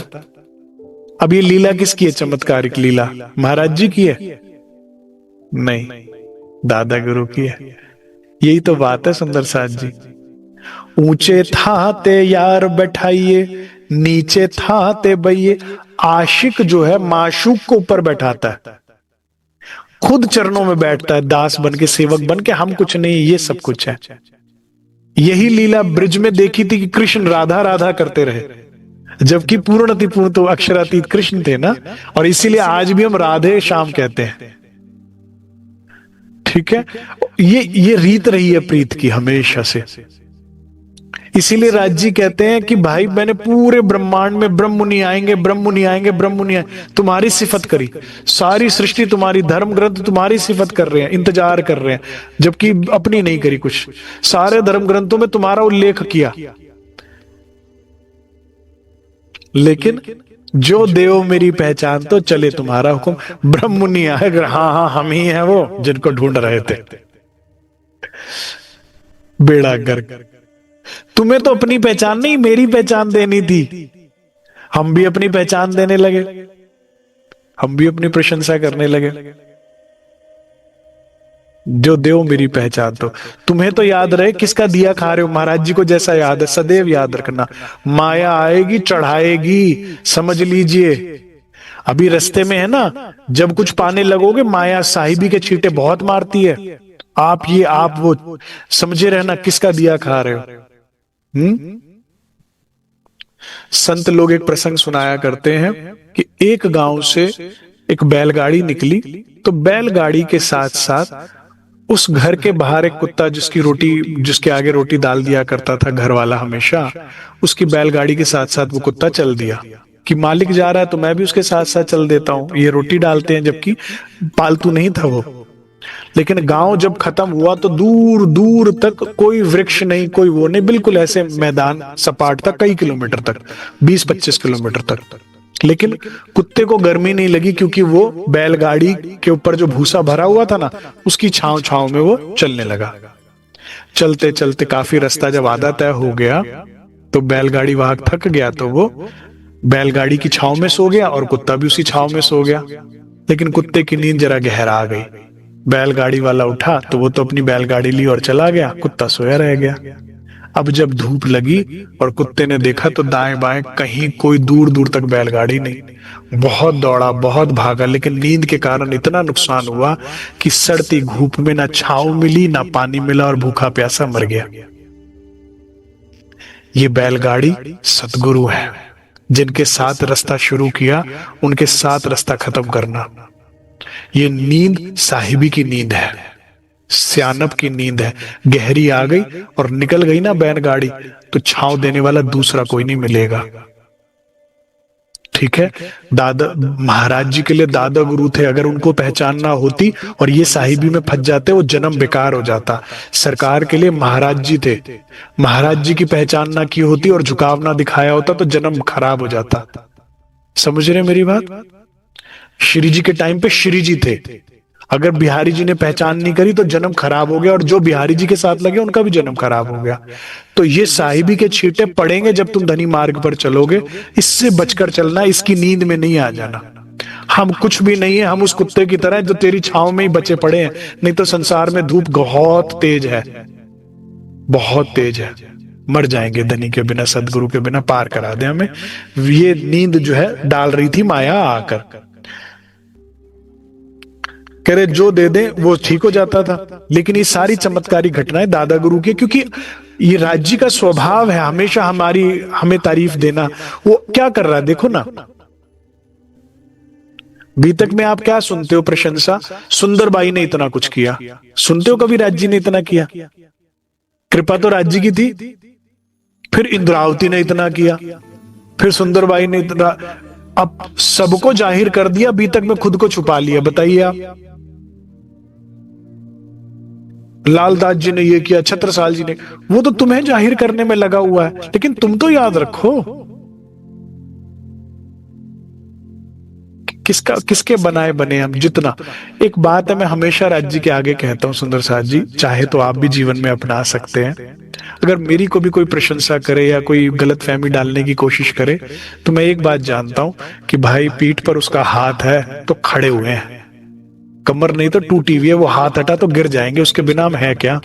अब ये लीला किसकी है? चमत्कारिक लीला महाराज जी की है? नहीं, दादा गुरु की है। यही तो बात है सुंदर साथ जी। ऊंचे थाते यार बैठाइए, नीचे थाते बइये। आशिक जो है माशूक को ऊपर बैठाता है, खुद चरणों में बैठता है, दास बन के, सेवक बन के। हम कुछ नहीं, ये सब कुछ है। यही लीला ब्रिज में देखी थी कि कृष्ण राधा राधा करते रहे, जबकि पूर्णति पूर्ण तो अक्षरातीत कृष्ण थे ना। और इसीलिए आज भी हम राधे श्याम कहते हैं। ठीक है, ये रीत रही है प्रीत की हमेशा से। इसीलिए राज जी कहते हैं कि भाई मैंने पूरे ब्रह्मांड में ब्रह्म मुनि आएंगे, ब्रह्म मुनि आएंगे, ब्रह्म मुनि आएंगे, तुम्हारी सिफत करी। सारी सृष्टि तुम्हारी, धर्म ग्रंथ तुम्हारी सिफत कर रहे हैं, इंतजार कर रहे हैं, जबकि अपनी नहीं करी कुछ। सारे धर्म ग्रंथों में तुम्हारा उल्लेख किया, लेकिन जो देव मेरी पहचान तो चले तुम्हारा हुक्म। ब्रह्म मुनि आए, हाँ हाँ हम ही हैं वो जिनको ढूंढ रहे थे। बेड़ा गर्क। तुम्हें तो अपनी पहचान नहीं, मेरी पहचान देनी थी। हम भी अपनी पहचान देने लगे, हम भी अपनी प्रशंसा करने लगे। जो देव मेरी पहचान तो। तुम्हें तो याद रहे किसका दिया खा रहे हो। महाराज जी को जैसा याद है सदैव याद रखना। माया आएगी चढ़ाएगी, समझ लीजिए। अभी रास्ते में है ना, जब कुछ पाने लगोगे माया साहिबी के छींटे बहुत मारती है। आप ये आप वो समझे रहना किसका दिया खा रहे हो। संत लोग एक प्रसंग सुनाया करते हैं कि एक गांव से एक बैलगाड़ी निकली, तो बैलगाड़ी के साथ साथ उस घर के बाहर एक कुत्ता, जिसके आगे रोटी डाल दिया करता था घर वाला हमेशा, उसकी बैलगाड़ी के साथ साथ वो कुत्ता चल दिया कि मालिक जा रहा है तो मैं भी उसके साथ साथ चल देता हूं, ये रोटी डालते हैं। जबकि पालतू नहीं था वो। लेकिन गांव जब खत्म हुआ तो दूर दूर तक कोई वृक्ष नहीं, कोई वो नहीं, बिल्कुल ऐसे मैदान सपाट था कई किलोमीटर तक, 20-25 किलोमीटर तक। लेकिन कुत्ते को गर्मी नहीं लगी, क्योंकि वो बैलगाड़ी के ऊपर जो भूसा भरा हुआ था ना, उसकी छांव छांव में वो चलने लगा। चलते चलते काफी रास्ता जब आधा तय हो गया तो बैलगाड़ी वहां थक गया, तो वो बैलगाड़ी की छांव में सो गया और कुत्ता भी उसी छांव में सो गया। लेकिन कुत्ते की नींद जरा गहरा आ गई। बैलगाड़ी वाला उठा तो वो तो अपनी बैलगाड़ी ली और चला गया, कुत्ता सोया रह गया। अब जब धूप लगी और कुत्ते ने देखा तो दाएं बाएं कहीं कोई दूर दूर तक बैलगाड़ी नहीं। बहुत दौड़ा, बहुत भागा, लेकिन नींद के कारण इतना नुकसान हुआ कि सड़ती धूप में ना छांव मिली ना पानी मिला और भूखा प्यासा मर गया। ये बैलगाड़ी सतगुरु है, जिनके साथ रास्ता शुरू किया उनके साथ रास्ता खत्म करना। ये नींद साहिबी की नींद है, स्यानप की नींद है। गहरी आ गई और निकल गई ना बैलगाड़ी, तो छांव देने वाला दूसरा कोई नहीं मिलेगा। ठीक है, दादा महाराज जी के लिए दादा गुरु थे। अगर उनको पहचानना होती और ये साहिबी में फंस जाते, वो जन्म बेकार हो जाता। सरकार के लिए महाराज जी थे, महाराज जी की पहचान ना की होती और झुकाव ना दिखाया होता तो जन्म खराब हो जाता। समझ रहे मेरी बात? श्री जी के टाइम पे श्री जी थे, अगर बिहारी जी ने पहचान नहीं करी तो जन्म खराब हो गया, और जो बिहारी जी के साथ लगे उनका भी जन्म खराब हो गया। तो ये साहिबी के छींटे पड़ेंगे जब तुम धनी मार्ग पर चलोगे। इससे बचकर चलना, इसकी नींद में नहीं आ जाना। हम कुछ भी नहीं है, हम उस कुत्ते की तरह जो तेरी छांव में ही बचे पड़े हैं। नहीं तो संसार में धूप बहुत तेज है, बहुत तेज है। मर जाएंगे धनी के बिना, सदगुरु के बिना। पार करा दे हमें। ये नींद जो है डाल रही थी माया आकर, कह रहे जो दे दे वो ठीक हो जाता था। लेकिन ये सारी चमत्कारी घटनाएं दादा गुरु की, क्योंकि ये राज्य का स्वभाव है हमेशा हमें तारीफ देना। वो क्या कर रहा है देखो ना। बीतक में आप क्या सुनते हो? प्रशंसा। सुंदरबाई ने इतना कुछ किया, सुनते हो कभी राज्य ने इतना किया? कृपा तो राज्य की थी, फिर इंद्रावती ने इतना किया, फिर सुंदरबाई ने इतना। अब सबको जाहिर कर दिया, बीतक में खुद को छुपा लिया। बताइए आप। लालदास जी ने ये किया, छत्रसाल जी ने, वो तो तुम्हें जाहिर करने में लगा हुआ है, लेकिन तुम तो याद रखो किसका किसके बनाए बने हम। जितना एक बात है, मैं हमेशा राज जी के आगे कहता हूं सुंदर साथ जी, चाहे तो आप भी जीवन में अपना सकते हैं। अगर मेरी को भी कोई प्रशंसा करे या कोई गलत फहमी डालने की कोशिश करे, तो मैं एक बात जानता हूं कि भाई पीठ पर उसका हाथ है तो खड़े हुए हैं, कमर नहीं तो टूटी हुई है, वो हाथ हटा तो गिर जाएंगे, उसके बिना हम है क्या।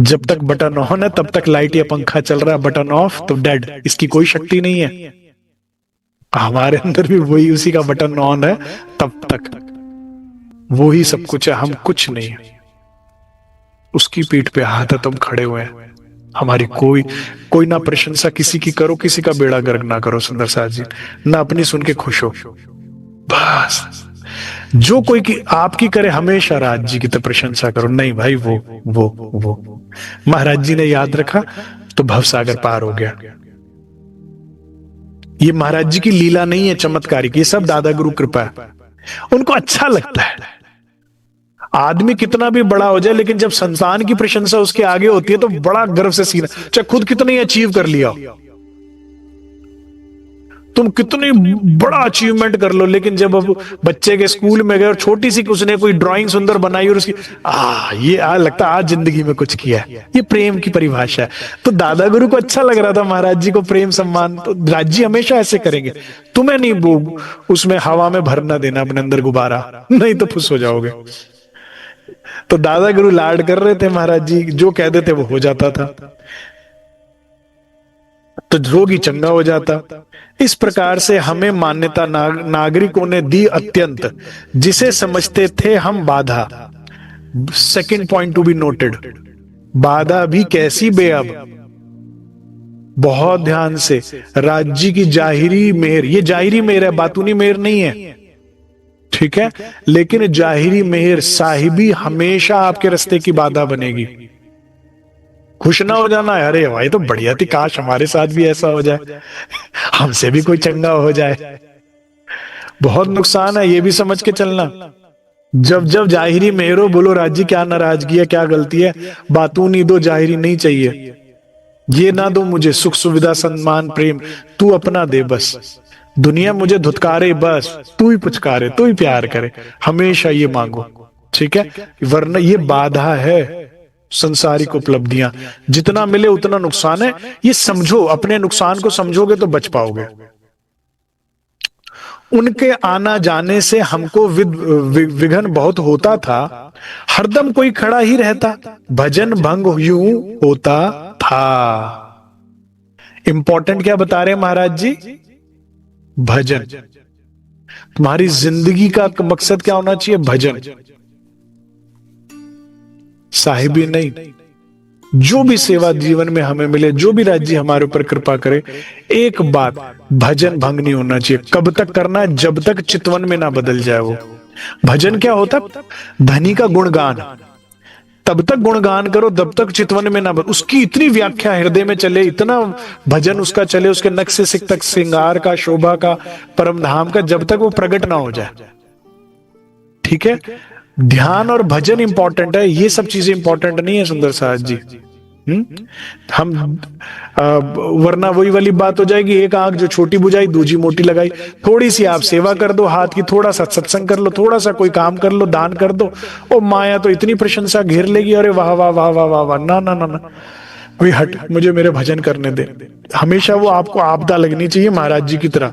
जब तक बटन ऑन है तब तक लाइट या पंखा चल रहा है, बटन ऑफ तो डेड, इसकी कोई शक्ति नहीं है। हमारे अंदर भी वही उसी का बटन ऑन है, तब तक वो ही सब कुछ है, हम कुछ नहीं है। उसकी पीठ पे हाथ है, तुम खड़े हुए हैं। हमारी कोई कोई ना प्रशंसा किसी की करो, किसी का बेड़ा गर्क ना करो सुंदर साथ जी, ना अपनी सुन के खुश हो। बस जो कोई की आपकी करे हमेशा राज जी की तो प्रशंसा करो, नहीं भाई वो महाराज जी ने याद रखा तो भवसागर पार हो गया। ये महाराज जी की लीला नहीं है चमत्कारी की, ये सब दादा गुरु कृपा है। उनको अच्छा लगता है आदमी कितना भी बड़ा हो जाए, लेकिन जब संतान की प्रशंसा उसके आगे होती है तो बड़ा गर्व से सीना, चाहे खुद कितनी अचीव कर लिया, तुम कितनी बड़ा अचीवमेंट कर लो, लेकिन जब अब बच्चे के स्कूल में गए और छोटी सी उसने कोई ड्राइंग सुंदर बनाई और उसकी ये लगता आज जिंदगी में कुछ किया है, ये प्रेम की परिभाषा है। तो दादा गुरु को अच्छा लग रहा था महाराज जी को प्रेम सम्मान, तो राज जी हमेशा ऐसे करेंगे, तुम्हें नहीं वो उसमें हवा में भरना देना अपने अंदर गुब्बारा, नहीं तो फुस हो जाओगे। तो दादा गुरु लाड कर रहे थे महाराज जी, जो कह देते वो हो जाता था, तो रोगी चंगा हो जाता। इस प्रकार से हमें मान्यता नागरिकों ने दी अत्यंत, जिसे समझते थे हम बाधा। Second point to be noted, बाधा भी कैसी बेअब। बहुत ध्यान से, राज्य की जाहिरी मेहर, ये जाहिरी मेहर है, बातूनी मेहर नहीं है, ठीक है, लेकिन जाहिरी मेहर साहिबी हमेशा आपके रास्ते की बाधा बनेगी। खुश ना हो जाना है, अरे भाई तो बढ़िया थी, काश हमारे साथ भी ऐसा हो जाए, हमसे भी कोई चंगा हो जाए। बहुत नुकसान है, ये भी समझ के चलना। जब जब जाहिरी मेहरो बोलो राज्य क्या नाराजगी है, क्या गलती है, बातों नहीं दो, जाहिरी नहीं चाहिए। ये ना दो मुझे सुख सुविधा सम्मान प्रेम, तू अपना दे बस। दुनिया मुझे धुतकारे बस, तू ही पुचकारे, तू ही प्यार करे, हमेशा ये मांगो, ठीक है। वरना ये बाधा है संसारिक उपलब्धियां, जितना मिले उतना नुकसान है, ये समझो। अपने नुकसान को समझोगे तो बच पाओगे। उनके आना जाने से हमको विघन बहुत होता था, हरदम कोई खड़ा ही रहता, भजन भंग यूं होता था। इंपॉर्टेंट क्या बता रहे हैं महाराज जी? भजन। तुम्हारी जिंदगी का मकसद क्या होना चाहिए? भजन, साहिबी नहीं। जो भी सेवा जीवन में हमें मिले, जो भी राज्य हमारे ऊपर कृपा करे, एक बात, भजन भंग नहीं होना चाहिए। कब तक करना है? जब तक चितवन में ना बदल जाए वो। भजन क्या होता? धनी का गुणगान, तब तक गुणगान करो जब तक चितवन में ना बदल। उसकी इतनी व्याख्या हृदय में चले, इतना भजन उसका चले, उसके नख से सिक तक श्रृंगार का, शोभा का, परम धाम का, जब तक वो प्रकट ना हो जाए, ठीक है। ध्यान और भजन इंपॉर्टेंट है, ये सब चीजें इंपॉर्टेंट नहीं है सुंदर साथ जी। हम वरना वही वाली बात हो जाएगी, एक आंख जो छोटी बुझाई दूजी मोटी लगाई। थोड़ी सी आप सेवा कर दो हाथ की, थोड़ा सा सत्संग कर लो, थोड़ा सा कोई काम कर लो, दान कर दो, ओ माया तो इतनी प्रशंसा घेर लेगी, अरे वाह वाह वाह वाह वाह वाह, ना ना ना ना, कोई हट, मुझे मेरे भजन करने दे। हमेशा वो आपको आपदा लगनी चाहिए महाराज जी की तरह।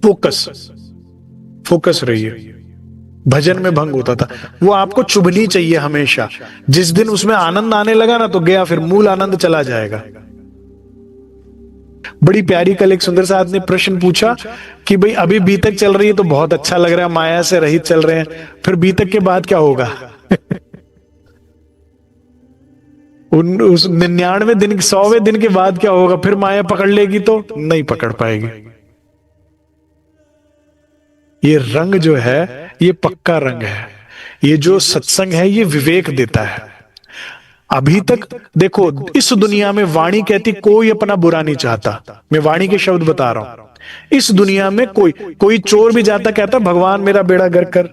फोकस, फोकस रहिए। भजन में भंग होता था, वो आपको चुभनी चाहिए हमेशा। जिस दिन उसमें आनंद आने लगा ना, तो गया, फिर मूल आनंद चला जाएगा। बड़ी प्यारी कल एक सुंदर साथ ने प्रश्न पूछा कि भाई अभी बीतक चल रही है तो बहुत अच्छा लग रहा है, माया से रहित चल रहे हैं, फिर बीतक के बाद क्या होगा? उस 99 दिन, 100वें दिन के बाद क्या होगा? फिर माया पकड़ लेगी तो नहीं पकड़ पाएगी। ये रंग जो है ये पक्का रंग है। ये जो सत्संग है ये विवेक देता है। अभी तक देखो, इस दुनिया में वाणी कहती कोई अपना बुरा नहीं चाहता। मैं वाणी के शब्द बता रहा हूं। इस दुनिया में कोई चोर भी जाता कहता भगवान मेरा बेड़ा गर्क कर,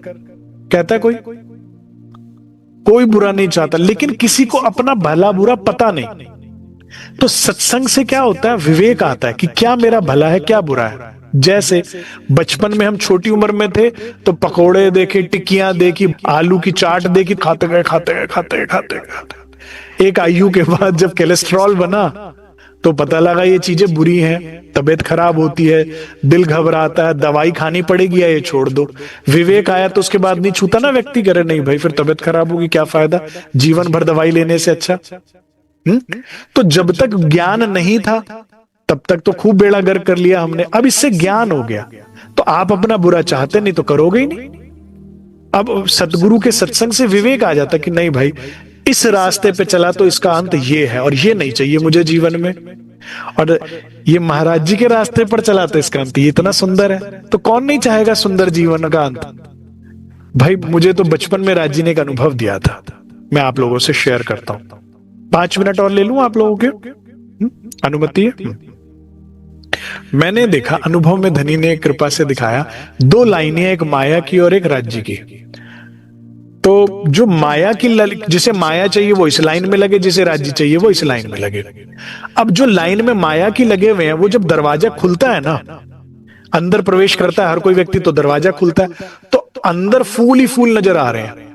कहता कोई? कोई बुरा नहीं चाहता, लेकिन किसी को अपना भला बुरा पता नहीं। तो सत्संग से क्या होता है, विवेक आता है कि क्या मेरा भला है क्या बुरा है। जैसे बचपन में हम छोटी उम्र में थे तो पकोड़े देखे, टिक्कियां देखी, आलू की चाट देखी, खाते गए खाते गए खाते गए खाते गए। एक आयु के बाद जब कोलेस्ट्रॉल बना तो पता लगा ये चीजें बुरी हैं, तबीयत खराब होती है, दिल घबराता है, दवाई खानी पड़ेगी या ये छोड़ दो। विवेक आया तो उसके बाद नहीं छूता ना व्यक्ति, करे नहीं भाई फिर तबीयत खराब होगी, क्या फायदा, जीवन भर दवाई लेने से अच्छा। तो जब तक ज्ञान नहीं था तब तक तो खूब बेड़ा गर्क कर लिया हमने, अब इससे ज्ञान हो गया तो आप अपना बुरा चाहते नहीं तो करोगे ही नहीं। अब सतगुरु के सत्संग से विवेक आ जाता कि नहीं भाई इस रास्ते पे चला तो इसका अंत ये है और ये नहीं चाहिए मुझे जीवन में, और ये महाराज जी के रास्ते पर चला तो इसका अंत ये इतना सुंदर है, तो कौन नहीं चाहेगा सुंदर जीवन का अंत। भाई मुझे तो बचपन में राज जी ने एक अनुभव दिया था, मैं आप लोगों से शेयर करता हूं। 5 मिनट और ले लूं आप लोगों के, अनुमति है? मैंने देखा, अनुभव में धनी ने कृपा से दिखाया, 2 लाइनें, एक माया की और एक राज्य की। तो जो माया की जिसे माया चाहिए वो इस लाइन में लगे, जिसे राज्य चाहिए वो इस लाइन में लगे। अब जो लाइन में माया की लगे हुए हैं वो जब दरवाजा खुलता है ना, अंदर प्रवेश करता है हर कोई व्यक्ति, तो दरवाजा खुलता है तो अंदर फूल ही फूल नजर आ रहे हैं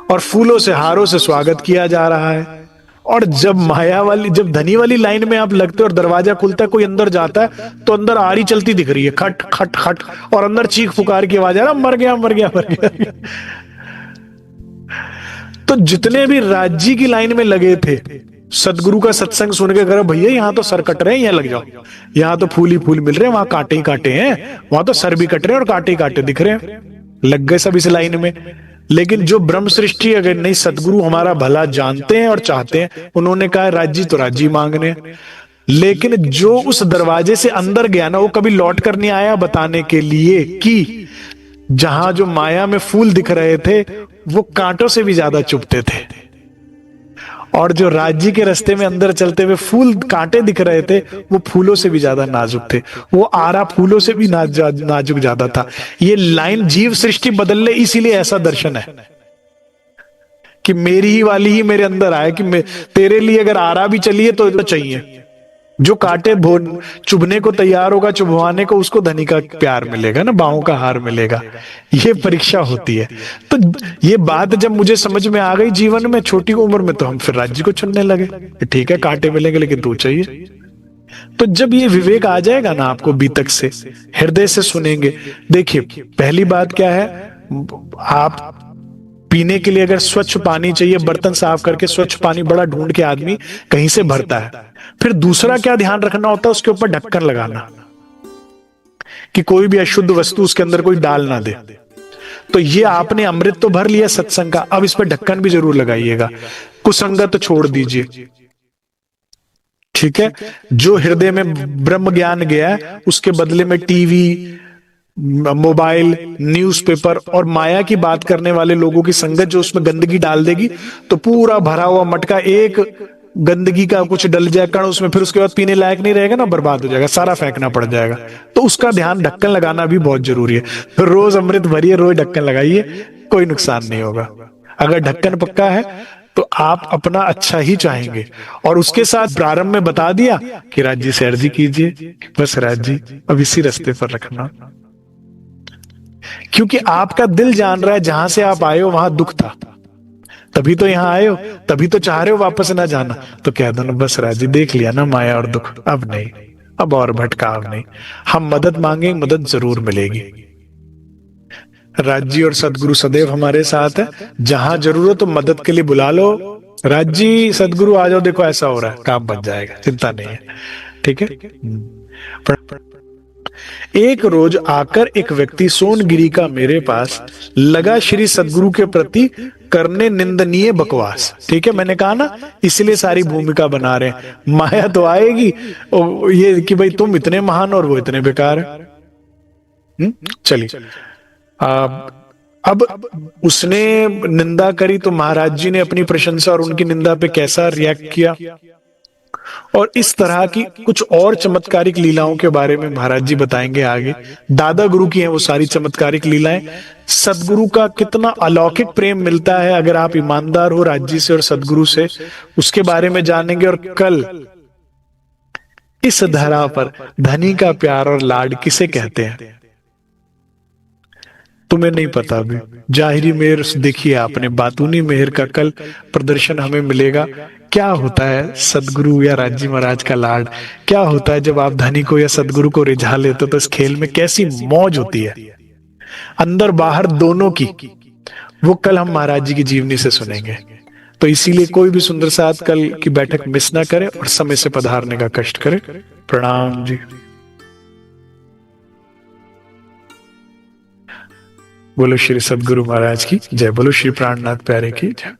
और फूलों से हारों से स्वागत किया जा रहा है। और जब माया वाली, जब धनी वाली लाइन में आप लगते हो और दरवाजा खुलता है, कोई अंदर जाता है तो अंदर आरी चलती दिख रही है, खट खट खट, और अंदर चीख पुकार की आवाज आ रहा, मर गया मर गया मर गया। तो जितने भी राज्य की लाइन में लगे थे, सदगुरु का सत्संग सुन के करो भैया यहाँ तो सर कट रहे हैं, यहाँ लग जाओ, यहाँ तो फूल ही फूल मिल रहे हैं, वहां कांटे ही कांटे हैं, वहां तो सर भी कट रहे हैं और कांटे ही कांटे दिख रहे हैं, लग गए सब इस लाइन में। लेकिन जो ब्रह्म सृष्टि, अगर नहीं सदगुरु हमारा भला जानते हैं और चाहते हैं, उन्होंने कहा राज्य तो राज्य मांगने। लेकिन जो उस दरवाजे से अंदर गया ना, वो कभी लौट कर नहीं आया बताने के लिए कि जहां जो माया में फूल दिख रहे थे वो कांटों से भी ज्यादा चुभते थे, और जो राज्य के रास्ते में अंदर चलते हुए फूल कांटे दिख रहे थे वो फूलों से भी ज्यादा नाजुक थे, वो आरा फूलों से भी नाजुक ज्यादा था। ये लाइन जीव सृष्टि बदल ले, इसीलिए ऐसा दर्शन है कि मेरी ही वाली ही मेरे अंदर आए कि तेरे लिए अगर आरा भी चलिए तो चाहिए। जो कांटे चुभने को तैयार होगा, चुभवाने को, उसको धनी का प्यार मिलेगा ना, बाहों का हार मिलेगा। ये परीक्षा होती है। तो ये बात जब मुझे समझ में आ गई जीवन में छोटी उम्र में, तो हम फिर राज्य को चुनने लगे। ठीक है कांटे मिलेंगे लेकिन तू चाहिए। तो जब ये विवेक आ जाएगा ना आपको, बीतक से, हृदय से सुनेंगे। देखिए पहली बात क्या है, आप पीने के लिए अगर स्वच्छ पानी चाहिए, बर्तन साफ करके स्वच्छ पानी बड़ा ढूंढ के आदमी कहीं से भरता है। फिर दूसरा क्या ध्यान रखना होता है, उसके ऊपर ढक्कन लगाना कि कोई भी अशुद्ध वस्तु उसके अंदर कोई डाल ना दे। तो ये आपने अमृत तो भर लिया सत्संग का, अब इस पर ढक्कन भी जरूर लगाइएगा। कुसंगत छोड़ दीजिए, ठीक है। जो हृदय में ब्रह्म ज्ञान गया उसके बदले में टीवी, मोबाइल, न्यूज़पेपर और माया की बात करने वाले लोगों की संगत जो उसमें गंदगी डाल देगी, तो पूरा भरा हुआ मटका एक गंदगी का कुछ डल जाए कण उसमें, फिर उसके बाद पीने लायक नहीं रहेगा ना, बर्बाद हो जाएगा, सारा फेंकना पड़ जाएगा। तो उसका ध्यान, ढक्कन लगाना भी बहुत जरूरी है। तो रोज अमृत भरिए, रोज ढक्कन लगाइए, कोई नुकसान नहीं होगा। अगर ढक्कन पक्का है तो आप अपना अच्छा ही चाहेंगे। और उसके साथ प्रारंभ में बता दिया कि राज जी से अर्जी कीजिए, बस राज जी अब इसी रास्ते पर रखना, क्योंकि आपका दिल जान रहा है जहां से आप आए हो वहां दुख था, तभी तो यहां आए हो, तभी तो चाह रहे हो वापस ना जाना। तो कह दो ना बस राजी देख लिया ना माया और दुख, अब नहीं, अब और भटकाव नहीं, हम मदद मांगे, मदद जरूर मिलेगी। राजी और सदगुरु सदैव हमारे साथ है, जहां जरूरत हो मदद के लिए बुला लो, राजी सदगुरु आ जाओ, देखो ऐसा हो रहा है, काम बन जाएगा, चिंता नहीं है, ठीक है। एक रोज आकर एक व्यक्ति सोनगिरी का मेरे पास लगा श्री सदगुरु के प्रति करने निंदनीय बकवास। ठीक है, मैंने कहा ना इसलिए सारी भूमिका बना रहे हैं, माया तो आएगी ये कि भाई तुम इतने महान और वो इतने बेकार है। चलिए अब उसने निंदा करी तो महाराज जी ने अपनी प्रशंसा और उनकी निंदा पे कैसा रिएक्ट किया, और इस तरह की कुछ और चमत्कारिक लीलाओं के बारे में महाराज जी बताएंगे आगे। दादा गुरु की हैं वो सारी चमत्कारिक लीलाएं। सदगुरु का कितना अलौकिक प्रेम मिलता है अगर आप ईमानदार हो राज्य से और सदगुरु से, उसके बारे में जानेंगे। और कल इस धरा पर धनी का प्यार और लाड किसे कहते हैं तुम्हें नहीं पता अभी। जाहिरी मेहर देखिए आपने, बातूनी मेहर का कल प्रदर्शन हमें मिलेगा। क्या होता है सदगुरु या राज्य महाराज का लाड, क्या होता है जब आप धनी को या सदगुरु को रिझा लेते हो, तो इस खेल में कैसी मौज होती है अंदर बाहर दोनों की, वो कल हम महाराज जी की जीवनी से सुनेंगे। तो इसीलिए कोई भी सुंदर साथ कल की बैठक मिस ना करे और समय से पधारने का कष्ट करे। प्रणाम जी। बोलो श्री सदगुरु महाराज की जय, बोलो श्री प्राणनाथ प्यारे की जय।